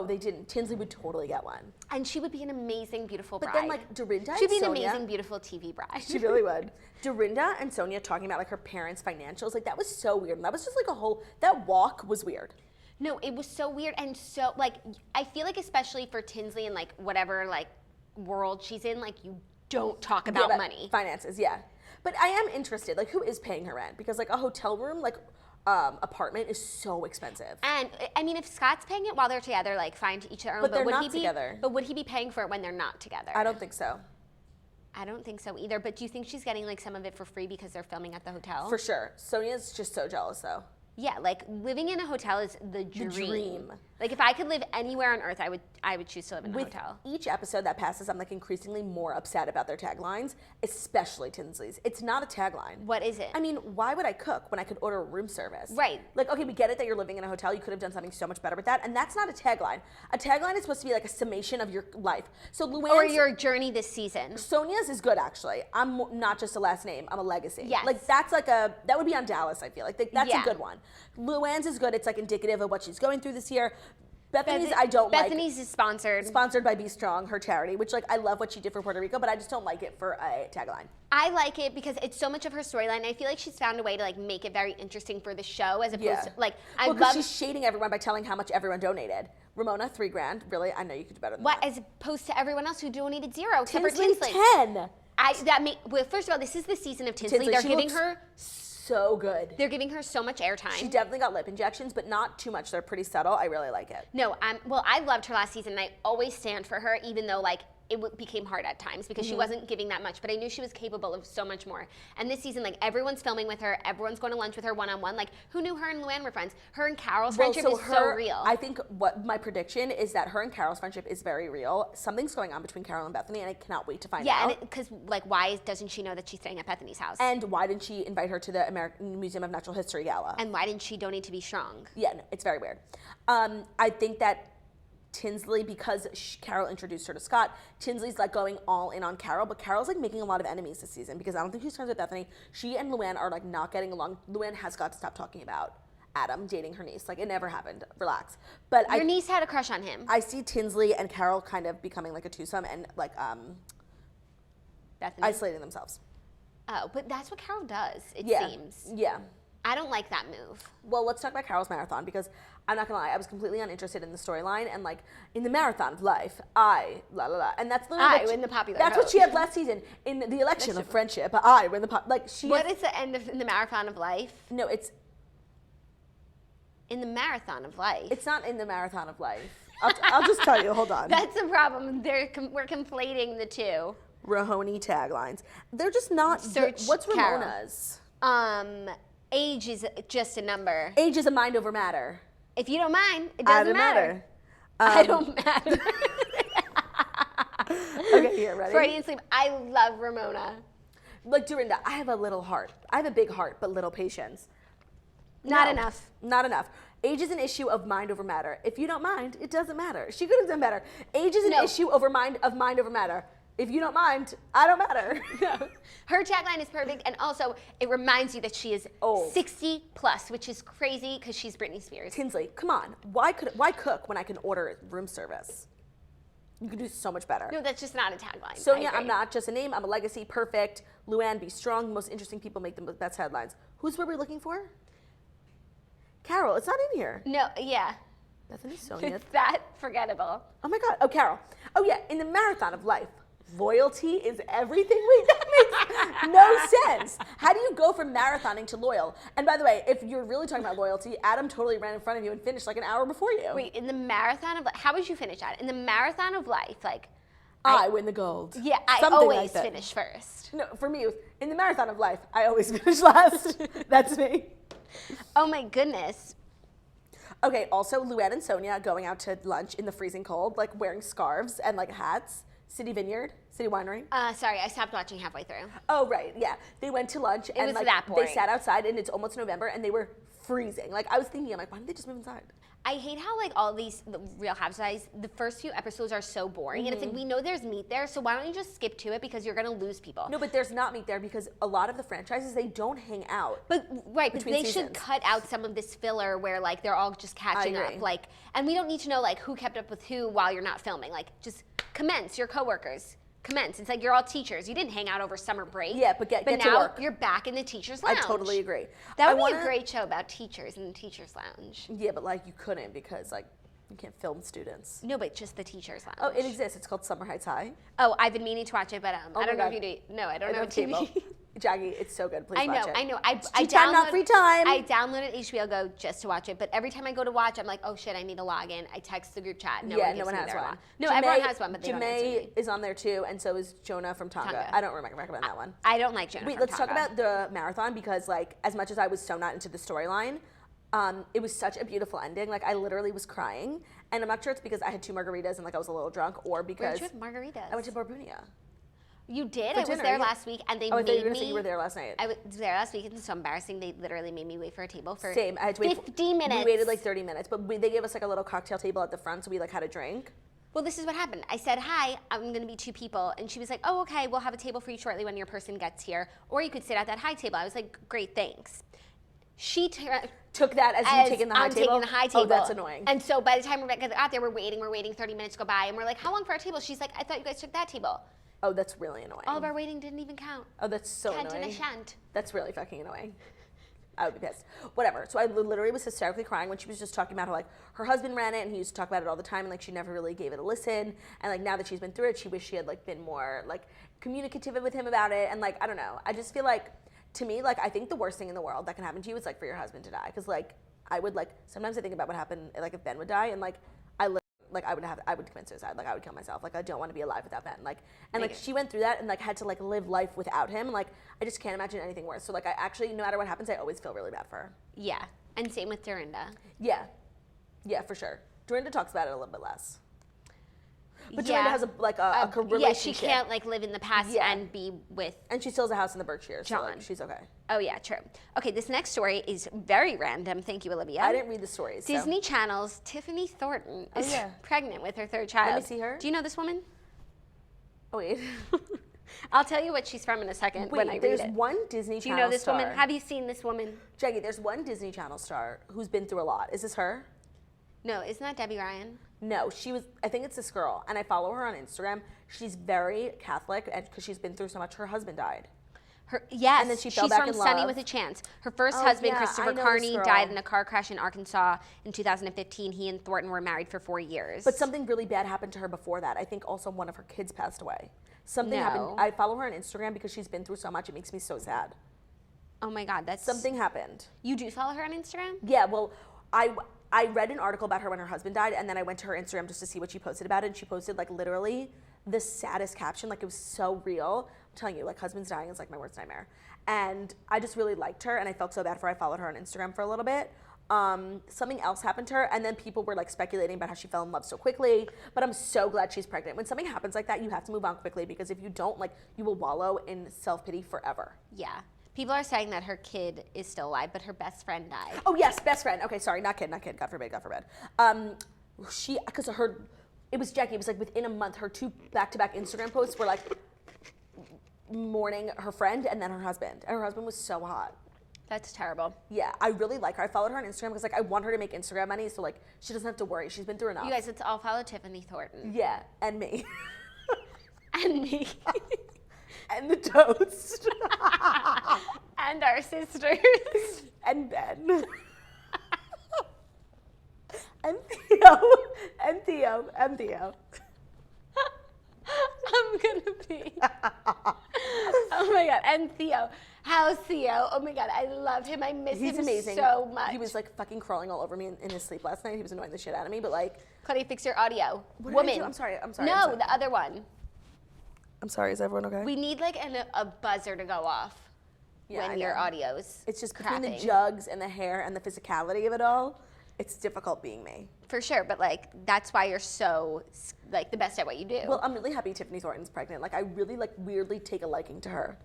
[SPEAKER 2] They didn't. Tinsley would totally get one.
[SPEAKER 1] And she would be an amazing, beautiful bride.
[SPEAKER 2] But then like Dorinda
[SPEAKER 1] She'd be
[SPEAKER 2] and
[SPEAKER 1] an
[SPEAKER 2] Sonia,
[SPEAKER 1] amazing, beautiful TV bride.
[SPEAKER 2] She really would. Dorinda and Sonia talking about like her parents' financials, like that was so weird. And that was just like that walk was weird.
[SPEAKER 1] No, it was so weird and so like, I feel like especially for Tinsley and like whatever like world she's in, like you don't talk about money.
[SPEAKER 2] Finances, yeah. But I am interested, like who is paying her rent? Because like a hotel room, like apartment is so expensive.
[SPEAKER 1] And I mean, if Scott's paying it while they're together, like fine to each their own.
[SPEAKER 2] But they're not together.
[SPEAKER 1] But would he be paying for it when they're not together?
[SPEAKER 2] I don't think so.
[SPEAKER 1] I don't think so either. But do you think she's getting like some of it for free because they're filming at the hotel?
[SPEAKER 2] For sure. Sonia's just so jealous though.
[SPEAKER 1] Yeah, like living in a hotel is the dream.
[SPEAKER 2] The dream.
[SPEAKER 1] Like if I could live anywhere on earth, I would choose to live in a
[SPEAKER 2] With
[SPEAKER 1] hotel.
[SPEAKER 2] each episode that passes, I'm like increasingly more upset about their taglines, especially Tinsley's. It's not a tagline.
[SPEAKER 1] What is it?
[SPEAKER 2] I mean, why would I cook when I could order room service?
[SPEAKER 1] Right.
[SPEAKER 2] Like, okay, we get it that you're living in a hotel. You could have done something so much better with that. And that's not a tagline. A tagline is supposed to be like a summation of your life. So Luann's...
[SPEAKER 1] Or your journey this season.
[SPEAKER 2] Sonia's is good, actually. I'm not just a last name. I'm a legacy.
[SPEAKER 1] Yes.
[SPEAKER 2] Like, that's like a... That would be on Dallas, I feel like. That's
[SPEAKER 1] Yeah.
[SPEAKER 2] a good one. Luann's is good. It's like indicative of what she's going through this year. Bethany's I don't like.
[SPEAKER 1] Bethany's is sponsored.
[SPEAKER 2] Sponsored by Be Strong, her charity, which like I love what she did for Puerto Rico, but I just don't like it for a tagline.
[SPEAKER 1] I like it because it's so much of her storyline. I feel like she's found a way to like make it very interesting for the show as opposed to like
[SPEAKER 2] well, because she's shading everyone by telling how much everyone donated. Ramona, $3,000. Really, I know you could do better than that.
[SPEAKER 1] As opposed to everyone else who donated $0 except for
[SPEAKER 2] Tinsley,
[SPEAKER 1] Tinsley.
[SPEAKER 2] 10.
[SPEAKER 1] Well, first of all, this is the season of Tinsley.
[SPEAKER 2] Tinsley,
[SPEAKER 1] They're
[SPEAKER 2] she
[SPEAKER 1] giving
[SPEAKER 2] looks
[SPEAKER 1] her
[SPEAKER 2] so good.
[SPEAKER 1] They're giving her so much airtime.
[SPEAKER 2] She definitely got lip injections, but not too much. They're pretty subtle. I really like it.
[SPEAKER 1] No, I loved her last season, and I always stand for her, even though like it became hard at times because she wasn't giving that much. But I knew she was capable of so much more. And this season, like everyone's filming with her, everyone's going to lunch with her one-on-one. Like who knew her and Luann were friends? Her and Carol's friendship is so real.
[SPEAKER 2] I think what my prediction is that her and Carol's friendship is very real. Something's going on between Carol and Bethany, and I cannot wait to find out.
[SPEAKER 1] Yeah, because like why doesn't she know that she's staying at Bethany's house?
[SPEAKER 2] And why didn't she invite her to the American Museum of Natural History Gala?
[SPEAKER 1] And why didn't she donate to Be Strong?
[SPEAKER 2] Yeah, no, it's very weird. I think that Tinsley, because Carol introduced her to Scott, Tinsley's like going all in on Carol, but Carol's like making a lot of enemies this season because I don't think she's friends with Bethany. She and Luann are like not getting along. Luann has got to stop talking about Adam dating her niece. Like it never happened. Relax. But
[SPEAKER 1] Your niece had a crush on him.
[SPEAKER 2] I see Tinsley and Carol kind of becoming like a twosome and like
[SPEAKER 1] Bethany?
[SPEAKER 2] isolating themselves.
[SPEAKER 1] Oh, but that's what Carol does, it seems.
[SPEAKER 2] Yeah.
[SPEAKER 1] I don't like that move.
[SPEAKER 2] Well, let's talk about Carol's marathon because I'm not gonna lie, I was completely uninterested in the storyline and like in the marathon of life, and that's literally
[SPEAKER 1] win the popular
[SPEAKER 2] That's
[SPEAKER 1] vote.
[SPEAKER 2] what she had last season in the election of friendship. I win the like she.
[SPEAKER 1] What is the end of in the marathon of life?
[SPEAKER 2] No, it's
[SPEAKER 1] in the marathon of life.
[SPEAKER 2] It's not in the marathon of life. I'll just tell you. Hold on.
[SPEAKER 1] That's the problem. We're conflating the two.
[SPEAKER 2] Rahoney taglines. They're just not.
[SPEAKER 1] Search
[SPEAKER 2] what's
[SPEAKER 1] Carol.
[SPEAKER 2] Ramona's?
[SPEAKER 1] Age is just a number.
[SPEAKER 2] Age is a mind over matter.
[SPEAKER 1] If you don't mind, it doesn't matter. I don't matter.
[SPEAKER 2] Okay, here, ready?
[SPEAKER 1] Freudian sleep. I love Ramona.
[SPEAKER 2] Like Dorinda, I have a little heart. I have a big heart, but little patience.
[SPEAKER 1] Not
[SPEAKER 2] No,
[SPEAKER 1] enough.
[SPEAKER 2] Not enough. Age is an issue of mind over matter. If you don't mind, it doesn't matter. She could have done better. Age is an issue over mind over matter. If you don't mind, I don't matter.
[SPEAKER 1] Her tagline is perfect, and also it reminds you that she is
[SPEAKER 2] old.
[SPEAKER 1] 60 plus, which is crazy because she's Britney Spears.
[SPEAKER 2] Tinsley, come on. Why cook when I can order room service? You can do so much better.
[SPEAKER 1] No, that's just not a tagline.
[SPEAKER 2] Sonia, I'm not just a name. I'm a legacy. Perfect. Luann, Be Strong. Most interesting people make the best headlines. Who's were we looking for? Carol. It's not in here.
[SPEAKER 1] No, yeah.
[SPEAKER 2] Bethany, Sonia.
[SPEAKER 1] It's that forgettable.
[SPEAKER 2] Oh my God. Oh, Carol. Oh yeah. In the marathon of life, loyalty is everything. Wait, that makes no sense. How do you go from marathoning to loyal? And by the way, if you're really talking about loyalty, Adam totally ran in front of you and finished like an hour before you.
[SPEAKER 1] Wait, in the marathon of life, how would you finish that? In the marathon of life, like.
[SPEAKER 2] I win the gold.
[SPEAKER 1] Yeah, I
[SPEAKER 2] Something
[SPEAKER 1] always
[SPEAKER 2] like
[SPEAKER 1] finish first.
[SPEAKER 2] No, for me, in the marathon of life, I always finish last. That's me.
[SPEAKER 1] Oh my goodness.
[SPEAKER 2] Okay, also Luann and Sonia going out to lunch in the freezing cold, like wearing scarves and like hats. City Vineyard, City Winery.
[SPEAKER 1] Sorry, I stopped watching halfway through.
[SPEAKER 2] Oh, right, yeah. They went to lunch and
[SPEAKER 1] was
[SPEAKER 2] like
[SPEAKER 1] that boring.
[SPEAKER 2] they sat outside and it's almost November and they were freezing. Like I was thinking, I'm like, why didn't they just move inside?
[SPEAKER 1] I hate how like all these the Real Housewives, the first few episodes are so boring, and it's like we know there's meat there, so why don't you just skip to it because you're gonna lose people.
[SPEAKER 2] No, but there's not meat there because a lot of the franchises they don't hang out.
[SPEAKER 1] But right, but
[SPEAKER 2] between
[SPEAKER 1] they
[SPEAKER 2] seasons.
[SPEAKER 1] should cut out some of this filler where like they're all just catching
[SPEAKER 2] agree.
[SPEAKER 1] up, like, and we don't need to know like who kept up with who while you're not filming. Like, just commence your coworkers. Commence. It's like you're all teachers. You didn't hang out over summer break.
[SPEAKER 2] Yeah, but get to
[SPEAKER 1] now
[SPEAKER 2] work.
[SPEAKER 1] You're back in the teachers' lounge.
[SPEAKER 2] I totally agree.
[SPEAKER 1] That would be a great show about teachers in the teachers' lounge.
[SPEAKER 2] Yeah, but like you couldn't because like you can't film students.
[SPEAKER 1] No, but just the teachers' lounge.
[SPEAKER 2] Oh, it exists. It's called Summer Heights High.
[SPEAKER 1] Oh, I've been meaning to watch it, but I don't know
[SPEAKER 2] God.
[SPEAKER 1] if you do. No, I don't
[SPEAKER 2] I
[SPEAKER 1] know
[SPEAKER 2] don't
[SPEAKER 1] TV.
[SPEAKER 2] cable. Jackie, it's so good. Please watch it.
[SPEAKER 1] I know.
[SPEAKER 2] Free time, not free time.
[SPEAKER 1] I downloaded HBO Go just to watch it, but every time I go to watch, I'm like, oh shit, I need to log in. I text the group chat. No one has one. No, everyone has one, but they don't answer me.
[SPEAKER 2] is on there too, and so is Jonah from Tonga. I don't recommend that one.
[SPEAKER 1] I don't like Jonah
[SPEAKER 2] Wait,
[SPEAKER 1] from
[SPEAKER 2] let's
[SPEAKER 1] Tonga.
[SPEAKER 2] talk about the marathon because like as much as I was so not into the storyline, It was such a beautiful ending. Like, I literally was crying. And I'm not sure it's because I had 2 margaritas and, like, I was a little drunk, or because...
[SPEAKER 1] Where'd you have margaritas?
[SPEAKER 2] I went to Barbunia.
[SPEAKER 1] You did?
[SPEAKER 2] For
[SPEAKER 1] I was
[SPEAKER 2] dinner,
[SPEAKER 1] there
[SPEAKER 2] yeah.
[SPEAKER 1] last week, and they
[SPEAKER 2] I thought
[SPEAKER 1] made
[SPEAKER 2] you were gonna
[SPEAKER 1] me...
[SPEAKER 2] say you were there last night.
[SPEAKER 1] I was there last week, and it's so embarrassing. They literally made me wait for a table for
[SPEAKER 2] Same. I had to wait
[SPEAKER 1] 50 minutes.
[SPEAKER 2] We waited, like, 30 minutes. But they gave us, like, a little cocktail table at the front, so we, like, had a drink.
[SPEAKER 1] Well, this is what happened. I said, hi, I'm going to be 2 people. And she was like, oh, okay, we'll have a table for you shortly when your person gets here. Or you could sit at that high table. I was like, great, thanks. She
[SPEAKER 2] took that as you taking the high table?
[SPEAKER 1] I'm taking the high table.
[SPEAKER 2] Oh, that's annoying.
[SPEAKER 1] And so by the time Rebecca got there, we're waiting, 30 minutes go by. And we're like, how long for our table? She's like, I thought you guys took that table.
[SPEAKER 2] Oh, that's really annoying.
[SPEAKER 1] All of our waiting didn't even count.
[SPEAKER 2] Oh, that's so
[SPEAKER 1] Can't
[SPEAKER 2] annoying.
[SPEAKER 1] and a shan't.
[SPEAKER 2] That's really fucking annoying. I would be pissed. Whatever. So I literally was hysterically crying when she was just talking about how, like, her husband ran it and he used to talk about it all the time, and, like, she never really gave it a listen. And, like, now that she's been through it, she wished she had, like, been more, like, communicative with him about it. And, like, I don't know. I just feel like, to me, like, I think the worst thing in the world that can happen to you is, like, for your husband to die. Because, like, I would, like, sometimes I think about what happened, like, if Ben would die, and, like, I would commit suicide. Like, I would kill myself. Like, I don't want to be alive without Ben. Like, and, like, she went through that and, like, had to, like, live life without him. And, like, I just can't imagine anything worse. So, like, I actually, no matter what happens, I always feel really bad for her.
[SPEAKER 1] Yeah. And same with Dorinda.
[SPEAKER 2] Yeah. Yeah, for sure. Dorinda talks about it a little bit less. But
[SPEAKER 1] Yeah.
[SPEAKER 2] Dorinda has a relationship.
[SPEAKER 1] Yeah, she can't, like, live in the past
[SPEAKER 2] Yeah.
[SPEAKER 1] and be with
[SPEAKER 2] And she still has a house in the Berkshires. So,
[SPEAKER 1] John.
[SPEAKER 2] like, she's okay.
[SPEAKER 1] Oh, yeah, true. Okay, this next story is very random. Thank you, Olivia.
[SPEAKER 2] I didn't read the stories. So.
[SPEAKER 1] Disney Channel's Tiffany Thornton is
[SPEAKER 2] yeah.
[SPEAKER 1] pregnant with her 3rd child.
[SPEAKER 2] Let me see her.
[SPEAKER 1] Do you know this woman?
[SPEAKER 2] Oh, wait.
[SPEAKER 1] I'll tell you what she's from in a second when I read
[SPEAKER 2] there's
[SPEAKER 1] it.
[SPEAKER 2] one Disney
[SPEAKER 1] Do you
[SPEAKER 2] Channel
[SPEAKER 1] know this
[SPEAKER 2] star.
[SPEAKER 1] woman? Have you seen this woman?
[SPEAKER 2] Jackie, there's one Disney Channel star who's been through a lot. Is this her?
[SPEAKER 1] No, isn't that Debbie Ryan?
[SPEAKER 2] No, I think it's this girl, and I follow her on Instagram. She's very Catholic, and because she's been through so much. Her husband died.
[SPEAKER 1] Yes,
[SPEAKER 2] And then she fell
[SPEAKER 1] she's
[SPEAKER 2] back
[SPEAKER 1] from
[SPEAKER 2] in
[SPEAKER 1] Sunny
[SPEAKER 2] love.
[SPEAKER 1] with a Chance. Her first
[SPEAKER 2] Oh,
[SPEAKER 1] husband,
[SPEAKER 2] yeah,
[SPEAKER 1] Christopher
[SPEAKER 2] I know this
[SPEAKER 1] Carney,
[SPEAKER 2] girl.
[SPEAKER 1] died in a car crash in Arkansas in 2015. He and Thornton were married for 4 years.
[SPEAKER 2] But something really bad happened to her before that. I think also one of her kids passed away. Something
[SPEAKER 1] No.
[SPEAKER 2] happened. I follow her on Instagram because she's been through so much. It makes me so sad.
[SPEAKER 1] Oh my God, that's...
[SPEAKER 2] Something happened.
[SPEAKER 1] You do follow her on Instagram?
[SPEAKER 2] Yeah, well, I read an article about her when her husband died, and then I went to her Instagram just to see what she posted about it, and she posted, like, literally the saddest caption. Like, it was so real. I'm telling you, like, husbands dying is, like, my worst nightmare. And I just really liked her, and I felt so bad for her. I followed her on Instagram for a little bit. Something else happened to her, and then people were, like, speculating about how she fell in love so quickly, but I'm so glad she's pregnant. When something happens like that, you have to move on quickly, because if you don't, like, you will wallow in self-pity forever.
[SPEAKER 1] Yeah. People are saying that her kid is still alive, but her best friend died.
[SPEAKER 2] Oh, yes, best friend. Okay, sorry, not kid, God forbid. Because it was Jackie, it was like within a month, her 2 back-to-back Instagram posts were like mourning her friend and then her husband. And her husband was so hot.
[SPEAKER 1] That's terrible.
[SPEAKER 2] Yeah, I really like her. I followed her on Instagram because, like, I want her to make Instagram money, so, like, she doesn't have to worry. She's been through enough.
[SPEAKER 1] You guys, let's all follow Tiffany Thornton.
[SPEAKER 2] Yeah, and me.
[SPEAKER 1] And me.
[SPEAKER 2] And the toast.
[SPEAKER 1] And our sisters.
[SPEAKER 2] And Ben. And Theo. And Theo. And Theo.
[SPEAKER 1] I'm gonna be. Oh my God. And Theo. How's Theo? Oh my God. I love him. I miss
[SPEAKER 2] He's
[SPEAKER 1] him
[SPEAKER 2] amazing.
[SPEAKER 1] so much.
[SPEAKER 2] He was, like, fucking crawling all over me in his sleep last night. He was annoying the shit out of me, but, like.
[SPEAKER 1] Claudia, fix your audio.
[SPEAKER 2] What did I
[SPEAKER 1] Woman.
[SPEAKER 2] do? I'm sorry.
[SPEAKER 1] No, the other one.
[SPEAKER 2] I'm sorry. Is everyone okay?
[SPEAKER 1] We need, like, a buzzer to go off when your audio's
[SPEAKER 2] It's just
[SPEAKER 1] crapping.
[SPEAKER 2] between the jugs and the hair and the physicality of it all. It's difficult being me.
[SPEAKER 1] For sure, but, like, that's why you're so, like, the best at what you do.
[SPEAKER 2] Well, I'm really happy Tiffany Thornton's pregnant. Like, I really, like, weirdly take a liking to her.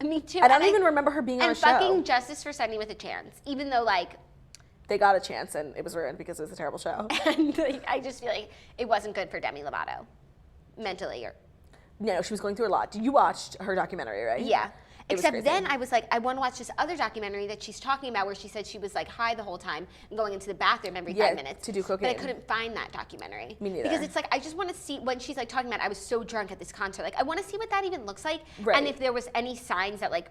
[SPEAKER 1] Me too.
[SPEAKER 2] I don't even remember her being on a show.
[SPEAKER 1] And fucking Justice for Sunny with a Chance, even though, like...
[SPEAKER 2] They got a chance, and it was ruined because it was a terrible show.
[SPEAKER 1] And, like, I just feel like it wasn't good for Demi Lovato, mentally.
[SPEAKER 2] No, she was going through a lot. You watched her documentary, right?
[SPEAKER 1] Yeah.
[SPEAKER 2] It was
[SPEAKER 1] Except
[SPEAKER 2] crazy.
[SPEAKER 1] then I was like, I want to watch this other documentary that she's talking about where she said she was, like, high the whole time and going into the bathroom every 5 minutes.
[SPEAKER 2] to do cocaine.
[SPEAKER 1] But I couldn't find that documentary.
[SPEAKER 2] Me neither.
[SPEAKER 1] Because it's like, I just want to see, when she's, like, talking about, I was so drunk at this concert. Like, I want to see what that even looks like.
[SPEAKER 2] Right.
[SPEAKER 1] And if there was any signs that, like,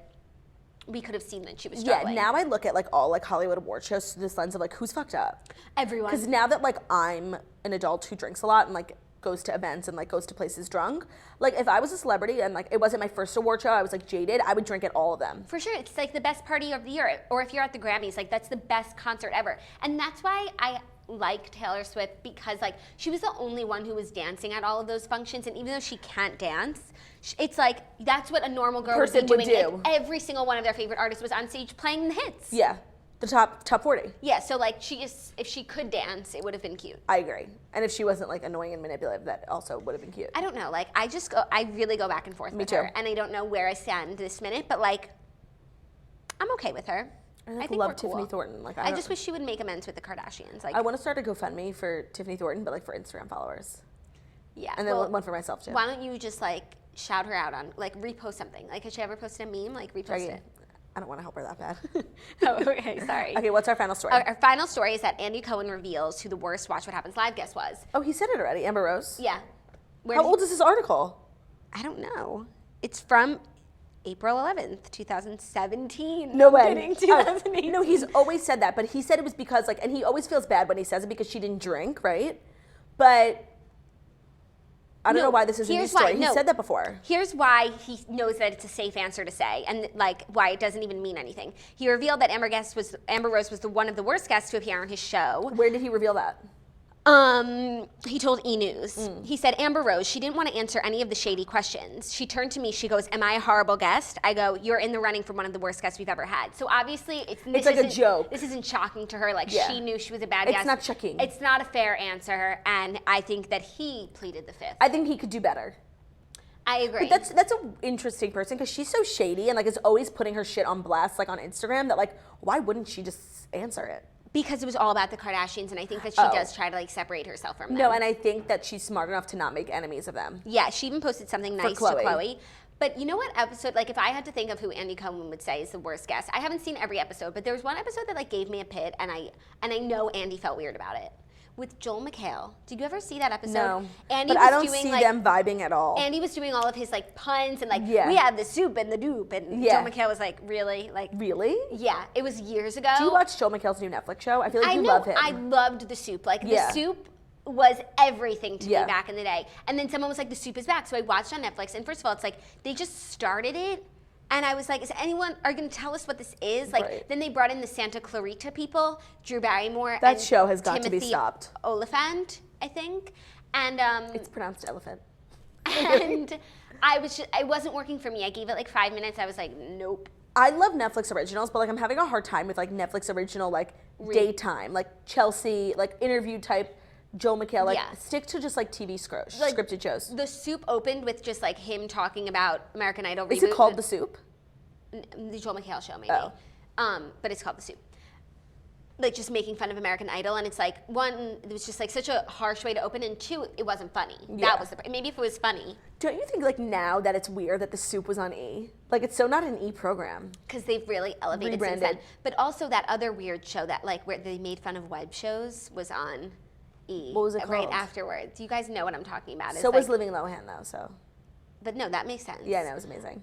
[SPEAKER 1] we could have seen that she was struggling.
[SPEAKER 2] Yeah, now I look at, like, all, like, Hollywood award shows through this lens of, like, who's fucked up?
[SPEAKER 1] Everyone.
[SPEAKER 2] Because now that, like, I'm an adult who drinks a lot and, like, goes to events and, like, goes to places drunk, like, if I was a celebrity and, like, it wasn't my first award show, I was, like, jaded, I would drink at all of them.
[SPEAKER 1] For sure, it's, like, the best party of the year. Or if you're at the Grammys, like, that's the best concert ever. And that's why I like Taylor Swift, because, like, she was the only one who was dancing at all of those functions, and even though she can't dance, it's like, that's what a normal girl would be doing.
[SPEAKER 2] do.
[SPEAKER 1] Like, every single one of their favorite artists was on stage playing the hits.
[SPEAKER 2] Yeah. The top 40.
[SPEAKER 1] Yeah, so like if she could dance, it would have been cute.
[SPEAKER 2] I agree. And if she wasn't like annoying and manipulative, that also would have been cute.
[SPEAKER 1] I don't know. Like I really go back and forth with her, and I don't know where I stand this minute, but like I'm okay with her.
[SPEAKER 2] I love Tiffany Thornton. Like
[SPEAKER 1] I just wish she would make amends with the Kardashians. Like
[SPEAKER 2] I want to start a GoFundMe for Tiffany Thornton, but like for Instagram followers.
[SPEAKER 1] Yeah.
[SPEAKER 2] And then one for myself too.
[SPEAKER 1] Why don't you just like shout her out on like repost something? Like has she ever posted a meme? Like repost it.
[SPEAKER 2] I don't want to help her that bad.
[SPEAKER 1] Oh, okay, sorry.
[SPEAKER 2] Okay, what's our final story?
[SPEAKER 1] Our final story is that Andy Cohen reveals who the worst Watch What Happens Live guest was.
[SPEAKER 2] Oh, he said it already. Amber Rose?
[SPEAKER 1] Yeah.
[SPEAKER 2] How old is this article?
[SPEAKER 1] I don't know. It's from April 11th, 2017.
[SPEAKER 2] No way.
[SPEAKER 1] I'm kidding, 2018.
[SPEAKER 2] No, he's always said that, but he said it was because like, and he always feels bad when he says it because she didn't drink, right? But I don't know why this is a new story. He said that before.
[SPEAKER 1] Here's why he knows that it's a safe answer to say, and like why it doesn't even mean anything. He revealed that Amber Rose was one of the worst guests to appear on his show.
[SPEAKER 2] Where did he reveal that?
[SPEAKER 1] He told E! News. He said, Amber Rose, she didn't want to answer any of the shady questions. She turned to me, she goes, am I a horrible guest? I go, you're in the running for one of the worst guests we've ever had. So obviously, it's
[SPEAKER 2] like a joke.
[SPEAKER 1] This isn't shocking to her. Like, she knew she was a bad guest.
[SPEAKER 2] It's not shocking.
[SPEAKER 1] It's not a fair answer, and I think that he pleaded the fifth.
[SPEAKER 2] I think he could do better.
[SPEAKER 1] I agree.
[SPEAKER 2] But that's an interesting person because she's so shady and like is always putting her shit on blast like on Instagram that like, why wouldn't she just answer it?
[SPEAKER 1] Because it was all about the Kardashians, and I think that she does try to like separate herself from them.
[SPEAKER 2] No, and I think that she's smart enough to not make enemies of them.
[SPEAKER 1] Yeah, she even posted something nice to Khloé. But you know what episode, like if I had to think of who Andy Cohen would say is the worst guest, I haven't seen every episode, but there was one episode that like gave me a pit, and I know Andy felt weird about it. With Joel McHale. Did you ever see that episode?
[SPEAKER 2] No,
[SPEAKER 1] Andy
[SPEAKER 2] but
[SPEAKER 1] was
[SPEAKER 2] I don't
[SPEAKER 1] doing,
[SPEAKER 2] see
[SPEAKER 1] like,
[SPEAKER 2] them vibing at all.
[SPEAKER 1] Andy was doing all of his like puns and like, we have the soup and the dupe, and Joel McHale was like, really? Like,
[SPEAKER 2] really?
[SPEAKER 1] Yeah, it was years ago.
[SPEAKER 2] Do you watch Joel McHale's new Netflix show? I feel like you love him.
[SPEAKER 1] I loved the soup. Like the soup was everything to me back in the day. And then someone was like, the soup is back. So I watched on Netflix, and first of all, it's like, they just started it. And I was like, are you going to tell us what this is? Like, then they brought in the Santa Clarita people, Drew Barrymore.
[SPEAKER 2] That show has got to be stopped.
[SPEAKER 1] Oliphant, I think. And
[SPEAKER 2] it's pronounced elephant.
[SPEAKER 1] And it wasn't working for me. I gave it like 5 minutes. I was like, nope.
[SPEAKER 2] I love Netflix originals, but like I'm having a hard time with like Netflix original like daytime, like Chelsea, like interview type. Joel McHale, like stick to just like TV scripted shows.
[SPEAKER 1] The Soup opened with just like him talking about American Idol.
[SPEAKER 2] Is it called The Soup?
[SPEAKER 1] The Joel McHale show, maybe. But it's called The Soup. Like just making fun of American Idol, and it's like one, it was just like such a harsh way to open, and two, it wasn't funny. That was maybe if it was funny.
[SPEAKER 2] Don't you think like now that it's weird that The Soup was on E? Like it's so not an E program.
[SPEAKER 1] Because they've really elevated since then. But also that other weird show that like where they made fun of web shows was on E.
[SPEAKER 2] What was it called?
[SPEAKER 1] Right afterwards. You guys know what I'm talking about.
[SPEAKER 2] So was Living Lohan though, so.
[SPEAKER 1] But no, that makes sense.
[SPEAKER 2] Yeah, no, it was amazing.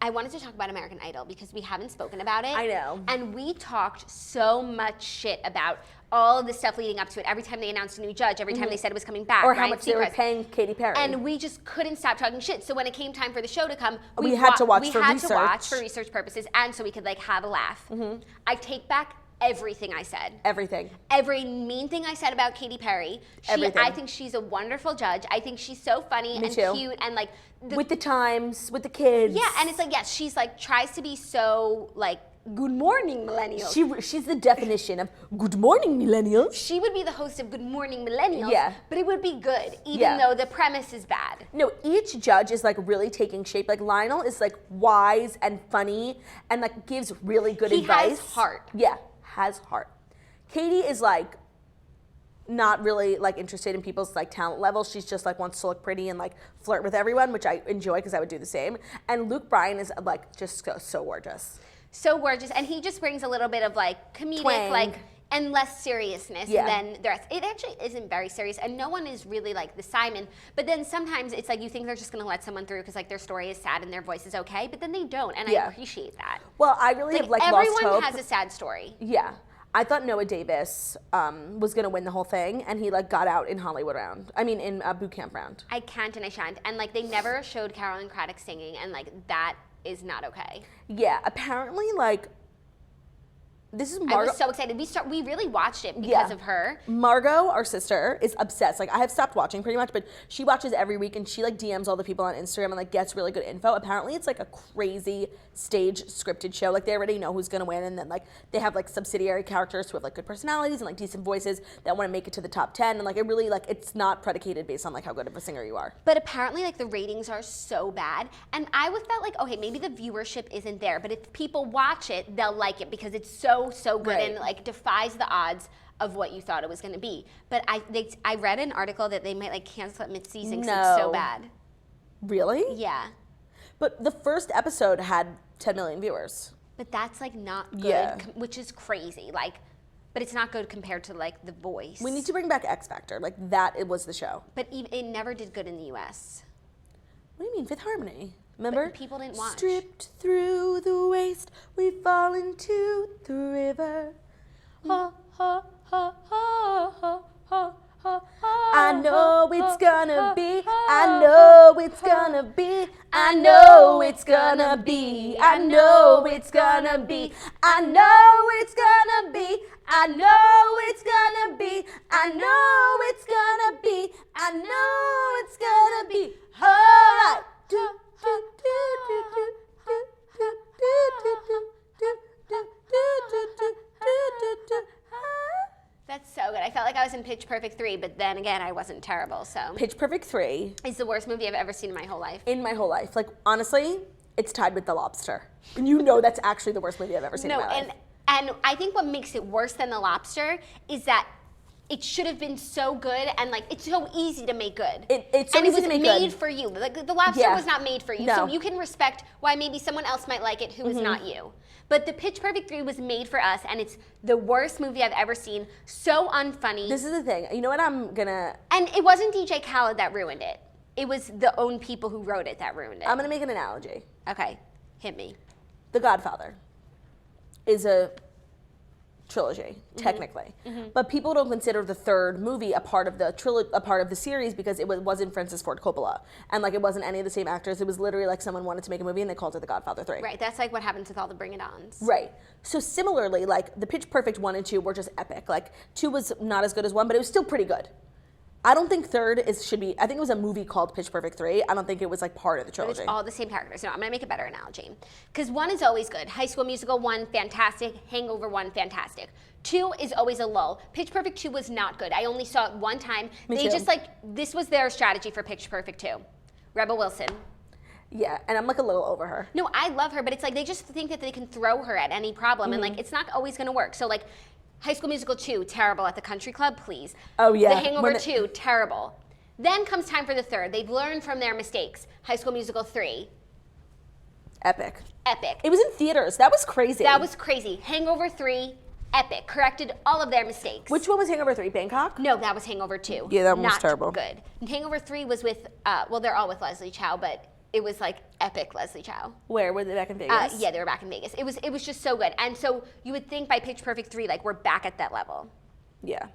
[SPEAKER 1] I wanted to talk about American Idol because we haven't spoken about it.
[SPEAKER 2] I know.
[SPEAKER 1] And we talked so much shit about all of the stuff leading up to it. Every time they announced a new judge, every time they said it was coming back.
[SPEAKER 2] Or how much they were paying Katy Perry.
[SPEAKER 1] And we just couldn't stop talking shit. So when it came time for the show to come,
[SPEAKER 2] we had to watch for research.
[SPEAKER 1] We had to watch for research purposes and so we could like have a laugh. I take back everything I said.
[SPEAKER 2] Everything.
[SPEAKER 1] Every mean thing I said about Katy Perry.
[SPEAKER 2] Everything.
[SPEAKER 1] I think she's a wonderful judge. I think she's so funny and cute and like
[SPEAKER 2] with the times, with the kids.
[SPEAKER 1] Yeah, and it's like she's like tries to be so like good morning millennials.
[SPEAKER 2] She's the definition of good morning millennials.
[SPEAKER 1] She would be the host of Good Morning Millennials.
[SPEAKER 2] Yeah.
[SPEAKER 1] But it would be good, even though the premise is bad.
[SPEAKER 2] No, each judge is like really taking shape. Like Lionel is like wise and funny and like gives really good advice. He
[SPEAKER 1] has heart.
[SPEAKER 2] Yeah. Has heart. Katie is like not really like interested in people's like talent level. She's just like wants to look pretty and like flirt with everyone, which I enjoy because I would do the same. And Luke Bryan is like just so gorgeous.
[SPEAKER 1] So gorgeous, and he just brings a little bit of like comedic like and less seriousness than the rest. It actually isn't very serious, and no one is really like the Simon. But then sometimes it's like you think they're just gonna let someone through because like their story is sad and their voice is okay, but then they don't, and I appreciate that.
[SPEAKER 2] Well, I really have like lost hope.
[SPEAKER 1] Everyone has a sad story.
[SPEAKER 2] Yeah. I thought Noah Davis was gonna win the whole thing, and he like got out in Hollywood round. I mean, in boot camp round.
[SPEAKER 1] I can't and I shan't, and like they never showed Carolyn Craddock singing, and like that is not okay.
[SPEAKER 2] Yeah, apparently like This is
[SPEAKER 1] I
[SPEAKER 2] Margot.
[SPEAKER 1] was so excited. We really watched it because of her.
[SPEAKER 2] Margot, our sister, is obsessed. Like, I have stopped watching pretty much, but she watches every week, and she, like, DMs all the people on Instagram and, like, gets really good info. Apparently, it's, like, a crazy stage scripted show. Like, they already know who's going to win, and then, like, they have, like, subsidiary characters who have, like, good personalities and, like, decent voices that want to make it to the top 10. And, like, it really, like, it's not predicated based on, like, how good of a singer you are.
[SPEAKER 1] But apparently, like, the ratings are so bad. And I felt like, okay, maybe the viewership isn't there, but if people watch it, they'll like it because it's so good
[SPEAKER 2] Right.
[SPEAKER 1] and, like, defies the odds of what you thought it was going to be. But I read an article that they might, like, cancel it mid-season because it's so bad.
[SPEAKER 2] Really?
[SPEAKER 1] Yeah.
[SPEAKER 2] But the first episode had 10 million viewers.
[SPEAKER 1] But that's, like, not good,
[SPEAKER 2] Yeah.
[SPEAKER 1] which is crazy. Like, but it's not good compared to, like, The Voice.
[SPEAKER 2] We need to bring back X Factor. Like, that, it was the show.
[SPEAKER 1] But it never did good in the U.S.
[SPEAKER 2] What do you mean, Fifth Harmony? Remember?
[SPEAKER 1] But people didn't watch.
[SPEAKER 2] Stripped through the waist, we fall into the river.
[SPEAKER 1] Ha, ha, ha, ha, ha, ha, ha,
[SPEAKER 2] I know it's gonna be, I know it's gonna be, I know it's gonna be, I know it's gonna be, I know it's gonna be, I know it's gonna be, I know it's gonna be, I know it's gonna be, alright.
[SPEAKER 1] That's so good. I felt like I was in Pitch Perfect 3, but then again, I wasn't terrible, so.
[SPEAKER 2] Pitch Perfect 3.
[SPEAKER 1] It's the worst movie I've ever seen in my whole life.
[SPEAKER 2] In my whole life. Like, honestly, it's tied with The Lobster. And you know that's actually the worst movie I've ever seen in my life.
[SPEAKER 1] And I think what makes it worse than The Lobster is that it should have been so good, and, like, it's so easy to make good.
[SPEAKER 2] It's so
[SPEAKER 1] and
[SPEAKER 2] easy
[SPEAKER 1] it
[SPEAKER 2] to
[SPEAKER 1] was
[SPEAKER 2] make
[SPEAKER 1] made
[SPEAKER 2] good.
[SPEAKER 1] for you. Like, The Lobster
[SPEAKER 2] Yeah.
[SPEAKER 1] was not made for you,
[SPEAKER 2] No.
[SPEAKER 1] so you can respect why maybe someone else might like it who is not you. But the Pitch Perfect 3 was made for us, and it's the worst movie I've ever seen. So unfunny.
[SPEAKER 2] This is the thing. You know what I'm gonna...
[SPEAKER 1] And it wasn't DJ Khaled that ruined it. It was the own people who wrote it that ruined it.
[SPEAKER 2] I'm gonna make an analogy.
[SPEAKER 1] Okay, hit me.
[SPEAKER 2] The Godfather is a trilogy, technically. But people don't consider the third movie a part of the series because it wasn't Francis Ford Coppola. And, like, it wasn't any of the same actors. It was literally like someone wanted to make a movie and they called it The Godfather 3.
[SPEAKER 1] Right, that's like what happens with all the Bring It Ons.
[SPEAKER 2] Right. So similarly, like, the Pitch Perfect 1 and 2 were just epic. Like, 2 was not as good as 1, but it was still pretty good. I don't think third should be, I think it was a movie called Pitch Perfect 3. I don't think it was, like, part of the
[SPEAKER 1] But
[SPEAKER 2] trilogy.
[SPEAKER 1] it's all the same characters. No, I'm gonna make a better analogy. Because 1 is always good. High School Musical 1, fantastic. Hangover 1, fantastic. 2 is always a lull. Pitch Perfect 2 was not good. I only saw it one time.
[SPEAKER 2] Me
[SPEAKER 1] They
[SPEAKER 2] too.
[SPEAKER 1] just, like, this was their strategy for Pitch Perfect 2. Rebel Wilson.
[SPEAKER 2] Yeah, and I'm, like, a little over her.
[SPEAKER 1] No, I love her, but it's like they just think that they can throw her at any problem, and, like, it's not always gonna work. So, like, High School Musical 2, terrible. At the Country Club, please.
[SPEAKER 2] Oh, yeah.
[SPEAKER 1] The Hangover 2, terrible. Then comes time for the third. They've learned from their mistakes. High School Musical 3,
[SPEAKER 2] Epic.
[SPEAKER 1] epic.
[SPEAKER 2] It was in theaters. That was crazy.
[SPEAKER 1] That was crazy. Hangover 3, epic. Corrected all of their mistakes.
[SPEAKER 2] Which one was Hangover 3? Bangkok?
[SPEAKER 1] No, that was Hangover 2.
[SPEAKER 2] Yeah, that one was
[SPEAKER 1] Not
[SPEAKER 2] terrible.
[SPEAKER 1] good. Hangover 3 was with, well, they're all with Leslie Chow, but it was like epic Leslie Chow.
[SPEAKER 2] Where? Were they back in Vegas?
[SPEAKER 1] Yeah, they were back in Vegas. It was just so good. And so you would think by Pitch Perfect 3, like, we're back at that level.
[SPEAKER 2] Yeah.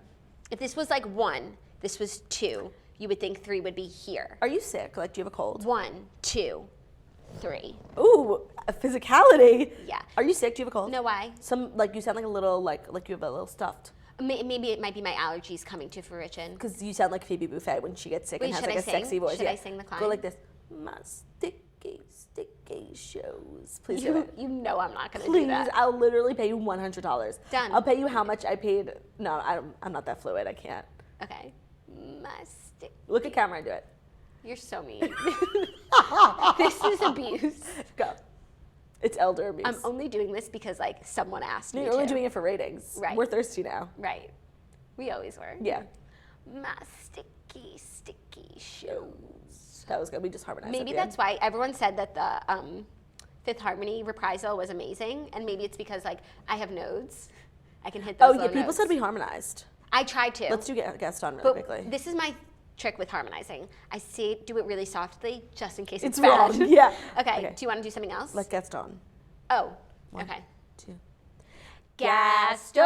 [SPEAKER 1] If this was like 1, this was 2, you would think 3 would be here.
[SPEAKER 2] Are you sick? Like, do you have a cold?
[SPEAKER 1] 1, 2, 3.
[SPEAKER 2] Ooh, a physicality.
[SPEAKER 1] Yeah.
[SPEAKER 2] Are you sick? Do you have a cold?
[SPEAKER 1] No, why?
[SPEAKER 2] You sound like a little, like you have a little stuffed.
[SPEAKER 1] Maybe it might be my allergies coming to fruition.
[SPEAKER 2] Because you sound like Phoebe Buffay when she gets sick
[SPEAKER 1] Wait,
[SPEAKER 2] and has,
[SPEAKER 1] should
[SPEAKER 2] like,
[SPEAKER 1] I
[SPEAKER 2] a
[SPEAKER 1] sing?
[SPEAKER 2] sexy voice.
[SPEAKER 1] Should I sing the climb?
[SPEAKER 2] Go like this. My sticky shows. Please do it.
[SPEAKER 1] You know I'm not going to
[SPEAKER 2] Please,
[SPEAKER 1] do that.
[SPEAKER 2] I'll literally pay you $100.
[SPEAKER 1] Done.
[SPEAKER 2] I'll pay you how much I paid. No, I'm not that fluid. I can't.
[SPEAKER 1] Okay. My stick.
[SPEAKER 2] Look at camera and do it.
[SPEAKER 1] You're so mean. This is abuse.
[SPEAKER 2] Go. It's elder abuse.
[SPEAKER 1] I'm only doing this because, like, someone asked
[SPEAKER 2] No,
[SPEAKER 1] me
[SPEAKER 2] you're only
[SPEAKER 1] to.
[SPEAKER 2] doing it for ratings.
[SPEAKER 1] Right.
[SPEAKER 2] We're thirsty now.
[SPEAKER 1] Right. We always were.
[SPEAKER 2] Yeah.
[SPEAKER 1] My sticky shows.
[SPEAKER 2] That was good. We just harmonized.
[SPEAKER 1] Maybe
[SPEAKER 2] at the
[SPEAKER 1] that's why everyone said that the Fifth Harmony reprisal was amazing, and maybe it's because, like, I have nodes. I can hit those
[SPEAKER 2] end. Oh,
[SPEAKER 1] low
[SPEAKER 2] yeah. People
[SPEAKER 1] notes.
[SPEAKER 2] said we harmonized.
[SPEAKER 1] I tried to.
[SPEAKER 2] Let's do Gaston really
[SPEAKER 1] but
[SPEAKER 2] quickly.
[SPEAKER 1] this is my trick with harmonizing. I do it really softly, just in case it's
[SPEAKER 2] It's
[SPEAKER 1] bad.
[SPEAKER 2] wrong. Yeah.
[SPEAKER 1] Okay. Do you want to do something else?
[SPEAKER 2] Like Gaston.
[SPEAKER 1] Oh.
[SPEAKER 2] 1,
[SPEAKER 1] Okay.
[SPEAKER 2] 2.
[SPEAKER 1] Gaston.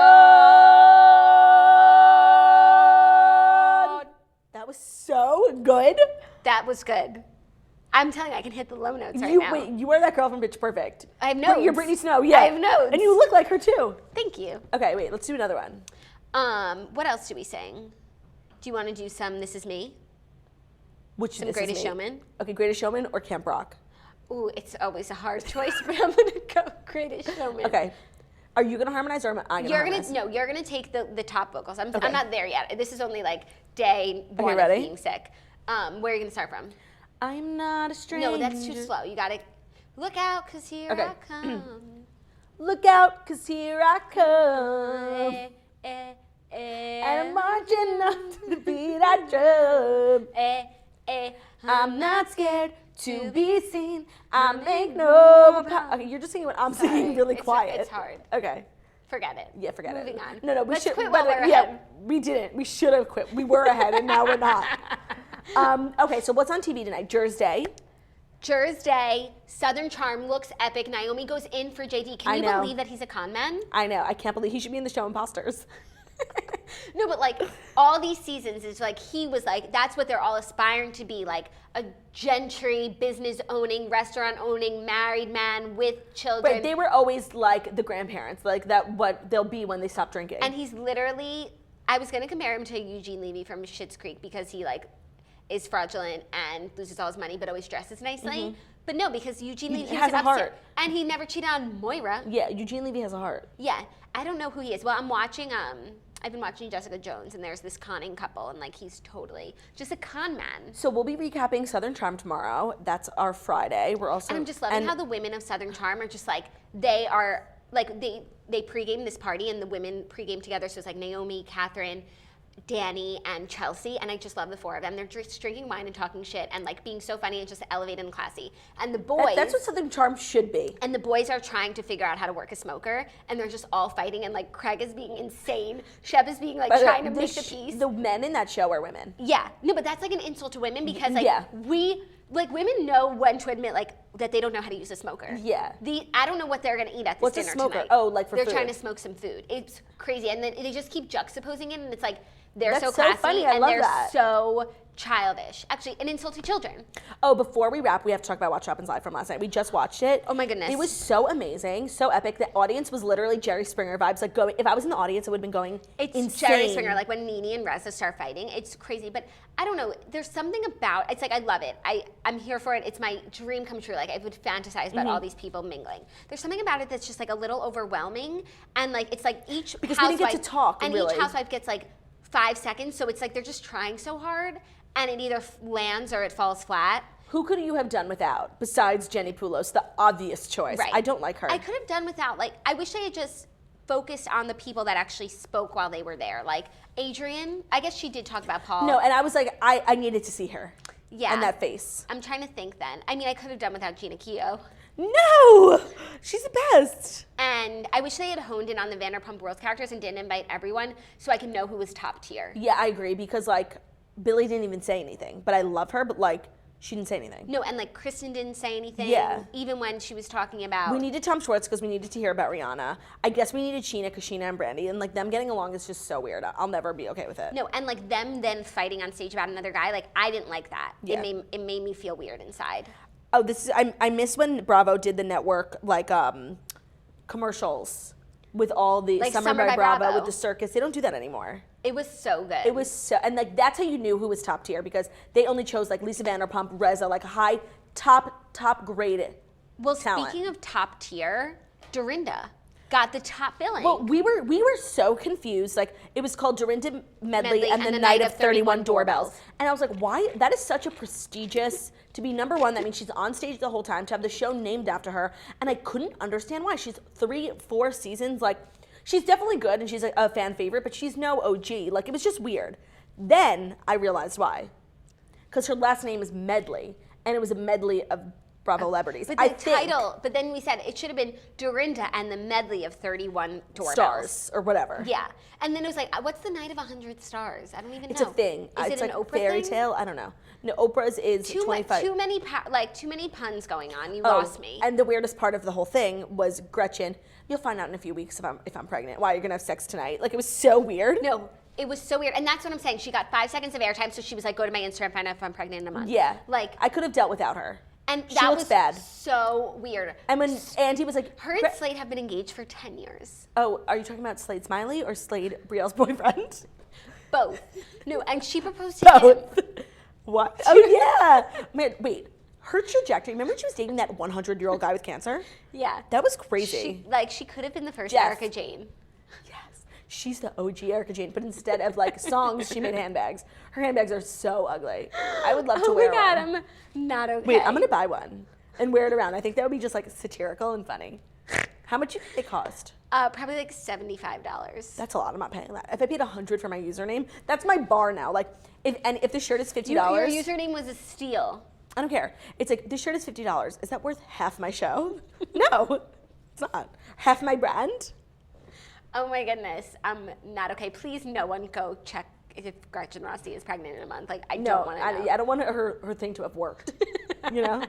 [SPEAKER 2] That was so good.
[SPEAKER 1] That was good. I'm telling you, I can hit the low notes right now.
[SPEAKER 2] Wait, you are that girl from Pitch Perfect.
[SPEAKER 1] I have notes.
[SPEAKER 2] You're Brittany Snow, yeah.
[SPEAKER 1] I have notes.
[SPEAKER 2] And you look like her too.
[SPEAKER 1] Thank you.
[SPEAKER 2] Okay, wait, let's do another one.
[SPEAKER 1] What else do we sing? Do you want to do some This Is Me?
[SPEAKER 2] Which
[SPEAKER 1] Some Greatest Showman?
[SPEAKER 2] Okay, Greatest Showman or Camp Rock?
[SPEAKER 1] Ooh, it's always a hard choice, but I'm going to go Greatest Showman.
[SPEAKER 2] Okay. Are you going to harmonize or am I going to harmonize?
[SPEAKER 1] No, you're going to take the top vocals. I'm
[SPEAKER 2] Okay.
[SPEAKER 1] not there yet. This is only like day one
[SPEAKER 2] ready?
[SPEAKER 1] of being sick. Where are you going to start from?
[SPEAKER 2] I'm not a stranger.
[SPEAKER 1] No, that's too slow. You got to look out, because here
[SPEAKER 2] Okay.
[SPEAKER 1] I come.
[SPEAKER 2] Look out, because here I come. And I'm marching up to the beat I drum. I'm not scared to be seen. I make no... Okay, you're just singing what I'm singing really quiet.
[SPEAKER 1] It's hard.
[SPEAKER 2] Okay.
[SPEAKER 1] Forget it.
[SPEAKER 2] Yeah, forget it.
[SPEAKER 1] Moving on.
[SPEAKER 2] No,
[SPEAKER 1] Let's quit while we're ahead.
[SPEAKER 2] We didn't. We should have quit. We were ahead, and now we're not. Okay, so what's on TV tonight? Jersey.
[SPEAKER 1] Jersey, Southern Charm looks epic. Naomi goes in for JD. Can you
[SPEAKER 2] know.
[SPEAKER 1] believe that he's a con man?
[SPEAKER 2] I know. I can't believe he should be in the show Imposters.
[SPEAKER 1] No, but like all these seasons, it's like he was like, that's what they're all aspiring to be, like a gentry, business owning, restaurant owning, married man with children.
[SPEAKER 2] But they were always like the grandparents, like that what they'll be when they stop drinking.
[SPEAKER 1] And he's literally, I was going to compare him to Eugene Levy from Schitt's Creek because he like is fraudulent and loses all his money but always dresses nicely. Mm-hmm. But no, because Eugene Levy
[SPEAKER 2] has a heart.
[SPEAKER 1] And he never cheated on Moira.
[SPEAKER 2] Yeah, Eugene Levy has a heart.
[SPEAKER 1] Yeah, I don't know who he is. Well, I've been watching Jessica Jones, and there's this conning couple, and like he's totally just a con man.
[SPEAKER 2] So we'll be recapping Southern Charm tomorrow. That's our Friday. We're also
[SPEAKER 1] and I'm just loving how the women of Southern Charm are just like they are like they pregame this party, and the women pregame together. So it's like Naomi, Catherine, Danny, and Chelsea, and I just love the four of them. They're just drinking wine and talking shit and like being so funny and just elevated and classy. And the boys,
[SPEAKER 2] that's what Southern Charm should be.
[SPEAKER 1] And the boys are trying to figure out how to work a smoker, and they're just all fighting. And like Craig is being insane, Shep is being like trying to make the peace.
[SPEAKER 2] The men in that show are women.
[SPEAKER 1] Yeah, no, but that's like an insult to women because like
[SPEAKER 2] Yeah.
[SPEAKER 1] women know when to admit like that they don't know how to use a smoker.
[SPEAKER 2] Yeah.
[SPEAKER 1] I don't know what they're gonna eat at this
[SPEAKER 2] What's a
[SPEAKER 1] dinner
[SPEAKER 2] smoker?
[SPEAKER 1] tonight.
[SPEAKER 2] Oh, like for
[SPEAKER 1] they're
[SPEAKER 2] food.
[SPEAKER 1] trying to smoke some food. It's crazy, and then they just keep juxtaposing it, and it's like they're
[SPEAKER 2] That's
[SPEAKER 1] so
[SPEAKER 2] so
[SPEAKER 1] classy
[SPEAKER 2] funny. I
[SPEAKER 1] and
[SPEAKER 2] love
[SPEAKER 1] they're
[SPEAKER 2] that.
[SPEAKER 1] so childish. Actually, and insult to children.
[SPEAKER 2] Oh, before we wrap, we have to talk about Watch What Happens Live from last night. We just watched it.
[SPEAKER 1] Oh my goodness.
[SPEAKER 2] It was so amazing, so epic. The audience was literally Jerry Springer vibes. Like going, if I was in the audience, it would have been going
[SPEAKER 1] It's
[SPEAKER 2] insane.
[SPEAKER 1] Jerry Springer, like when Nene and Reza start fighting, it's crazy. But I don't know, there's something about, it's like I love it. I'm here for it. It's my dream come true. Like I would fantasize about all these people mingling. There's something about it that's just like a little overwhelming, and like it's like each
[SPEAKER 2] Because we
[SPEAKER 1] housewife,
[SPEAKER 2] didn't get to talk,
[SPEAKER 1] and
[SPEAKER 2] really.
[SPEAKER 1] each housewife gets like 5 seconds, so it's like they're just trying so hard, and it either lands or it falls flat.
[SPEAKER 2] Who could you have done without besides Jenny Poulos, the obvious choice?
[SPEAKER 1] Right.
[SPEAKER 2] I don't like her.
[SPEAKER 1] I could have done without, like, I wish they had just focused on the people that actually spoke while they were there. Like, Adrienne, I guess she did talk about Paul.
[SPEAKER 2] No, and I was like, I needed to see her.
[SPEAKER 1] Yeah.
[SPEAKER 2] And that face.
[SPEAKER 1] I'm trying to think then. I mean, I could have done without Gina Keogh.
[SPEAKER 2] No! She's the best.
[SPEAKER 1] And I wish they had honed in on the Vanderpump Rules characters and didn't invite everyone so I could know who was top tier.
[SPEAKER 2] Yeah, I agree, because like Billy didn't even say anything, but I love her, but like she didn't say anything.
[SPEAKER 1] No, and like Kristen didn't say anything.
[SPEAKER 2] Yeah.
[SPEAKER 1] Even when she was talking about.
[SPEAKER 2] We needed Tom Schwartz because we needed to hear about Rihanna. I guess we needed Sheena because Sheena and Brandy, and like them getting along is just so weird. I'll never be okay with it.
[SPEAKER 1] No, and like them then fighting on stage about another guy, like I didn't like that.
[SPEAKER 2] Yeah.
[SPEAKER 1] It made me feel weird inside.
[SPEAKER 2] Oh, I miss when Bravo did the network like commercials with all the
[SPEAKER 1] Like
[SPEAKER 2] Summer by Bravo with the circus. They don't do that anymore.
[SPEAKER 1] It was so good.
[SPEAKER 2] It was so, and like that's how you knew who was top tier because they only chose like Lisa Vanderpump, Reza, like high top grade.
[SPEAKER 1] Well,
[SPEAKER 2] talent.
[SPEAKER 1] speaking of top tier, Dorinda got the top billing.
[SPEAKER 2] Well, we were so confused. Like it was called Dorinda Medley and the Night of 31 Doorbells. And I was like, why? That is such a prestigious, to be number one, that means she's on stage the whole time, to have the show named after her. And I couldn't understand why. She's 3-4 seasons, like, she's definitely good and she's a fan favorite, but she's no OG. Like, it was just weird. Then I realized why. Because her last name is Medley, and it was a medley of Bravo celebrities.
[SPEAKER 1] But the title, but then we said it should have been Dorinda and the Medley of 31 Doorbells.
[SPEAKER 2] Stars or whatever.
[SPEAKER 1] Yeah. And then it was like, what's the Night of 100 Stars? I don't even know.
[SPEAKER 2] It's a thing.
[SPEAKER 1] Is
[SPEAKER 2] It's
[SPEAKER 1] it
[SPEAKER 2] like
[SPEAKER 1] an Oprah
[SPEAKER 2] fairy
[SPEAKER 1] thing?
[SPEAKER 2] tale. I don't know. No, Oprah's is 25.
[SPEAKER 1] Too many puns going on. You lost me.
[SPEAKER 2] And the weirdest part of the whole thing was Gretchen. You'll find out in a few weeks if I'm pregnant. Why, you're gonna have sex tonight? Like, it was so weird.
[SPEAKER 1] No, it was so weird. And that's what I'm saying. She got 5 seconds of airtime, so she was like, go to my Instagram, find out if I'm pregnant in a month.
[SPEAKER 2] Yeah.
[SPEAKER 1] Like,
[SPEAKER 2] I could have dealt without her.
[SPEAKER 1] And
[SPEAKER 2] She
[SPEAKER 1] that
[SPEAKER 2] looks
[SPEAKER 1] was
[SPEAKER 2] bad.
[SPEAKER 1] so weird.
[SPEAKER 2] And when Andy was like,
[SPEAKER 1] Her and Slade have been engaged for 10 years.
[SPEAKER 2] oh, are you talking about Slade Smiley or Slade Brielle's boyfriend?
[SPEAKER 1] Both. No, and she proposed to him.
[SPEAKER 2] Both. What? Oh, yeah. Man, wait. Her trajectory, remember she was dating that 100-year-old guy with cancer?
[SPEAKER 1] Yeah.
[SPEAKER 2] That was crazy.
[SPEAKER 1] She could have been the first
[SPEAKER 2] Yes.
[SPEAKER 1] Erica Jane.
[SPEAKER 2] Yes. She's the OG Erica Jane, but instead of like songs, she made handbags. Her handbags are so ugly. I would love to wear one.
[SPEAKER 1] Oh my God, I'm not okay.
[SPEAKER 2] Wait, I'm going to buy one and wear it around. I think that would be just like satirical and funny. How much do you think they cost?
[SPEAKER 1] Probably like $75.
[SPEAKER 2] That's a lot. I'm not paying that. If I paid $100 for my username, that's my bar now. Like, if the shirt is $50,
[SPEAKER 1] Your username was a steal.
[SPEAKER 2] I don't care. It's like, this shirt is $50. Is that worth half my show? No, it's not. Half my brand?
[SPEAKER 1] Oh my goodness, I'm not okay. Please, no one go check if Gretchen Rossi is pregnant in a month. Like, I don't want to know.
[SPEAKER 2] I don't want her thing to have worked. You know?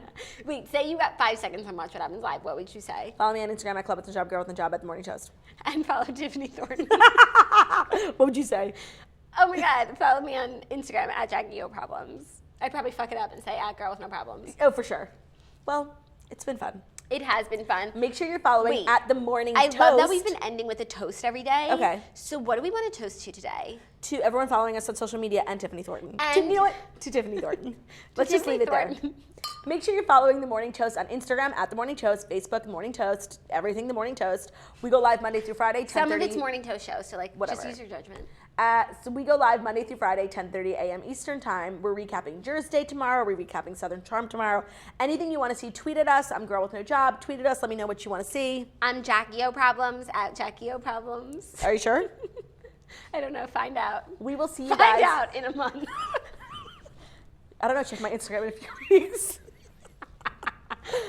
[SPEAKER 1] Wait, say you got 5 seconds on Watch What Happens Live. What would you say?
[SPEAKER 2] Follow me on Instagram at Club with the Job, Girl with the Job at The Morning Toast.
[SPEAKER 1] And follow Tiffany Thornton.
[SPEAKER 2] What would you say?
[SPEAKER 1] Oh my God, follow me on Instagram at Jackie O Problems. I'd probably fuck it up and say at Girl with No Problems.
[SPEAKER 2] Oh, for sure. Well, it's been fun.
[SPEAKER 1] It has been fun.
[SPEAKER 2] Make sure you're following at The Morning Toast.
[SPEAKER 1] I love that we've been ending with a toast every day.
[SPEAKER 2] Okay.
[SPEAKER 1] So what do we want to toast to today?
[SPEAKER 2] To everyone following us on social media and Tiffany Thornton.
[SPEAKER 1] And
[SPEAKER 2] you know what? To Tiffany Thornton. Let's just
[SPEAKER 1] Tiffany
[SPEAKER 2] leave it there.
[SPEAKER 1] Thornton.
[SPEAKER 2] Make sure you're following The Morning Toast on Instagram at The Morning Toast, Facebook The Morning Toast, everything The Morning Toast. We go live Monday through Friday, 10:30.
[SPEAKER 1] Some of it's Morning Toast shows, so
[SPEAKER 2] Whatever.
[SPEAKER 1] just use your judgment.
[SPEAKER 2] So we go live Monday through Friday, 10:30 a.m. Eastern Time. We're recapping Jersey Day tomorrow. We're recapping Southern Charm tomorrow. Anything you want to see, tweet at us. I'm Girl with No Job. Tweet at us. Let me know what you want to see.
[SPEAKER 1] I'm Jackie O Problems at Jackie O Problems.
[SPEAKER 2] Are you sure?
[SPEAKER 1] I don't know. Find out.
[SPEAKER 2] We will see you
[SPEAKER 1] Find
[SPEAKER 2] guys.
[SPEAKER 1] out in a month.
[SPEAKER 2] I don't know. Check my Instagram in a few weeks.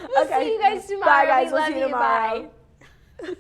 [SPEAKER 1] We'll see you guys tomorrow.
[SPEAKER 2] Bye, guys.
[SPEAKER 1] We
[SPEAKER 2] We'll
[SPEAKER 1] love
[SPEAKER 2] see you tomorrow.
[SPEAKER 1] Bye.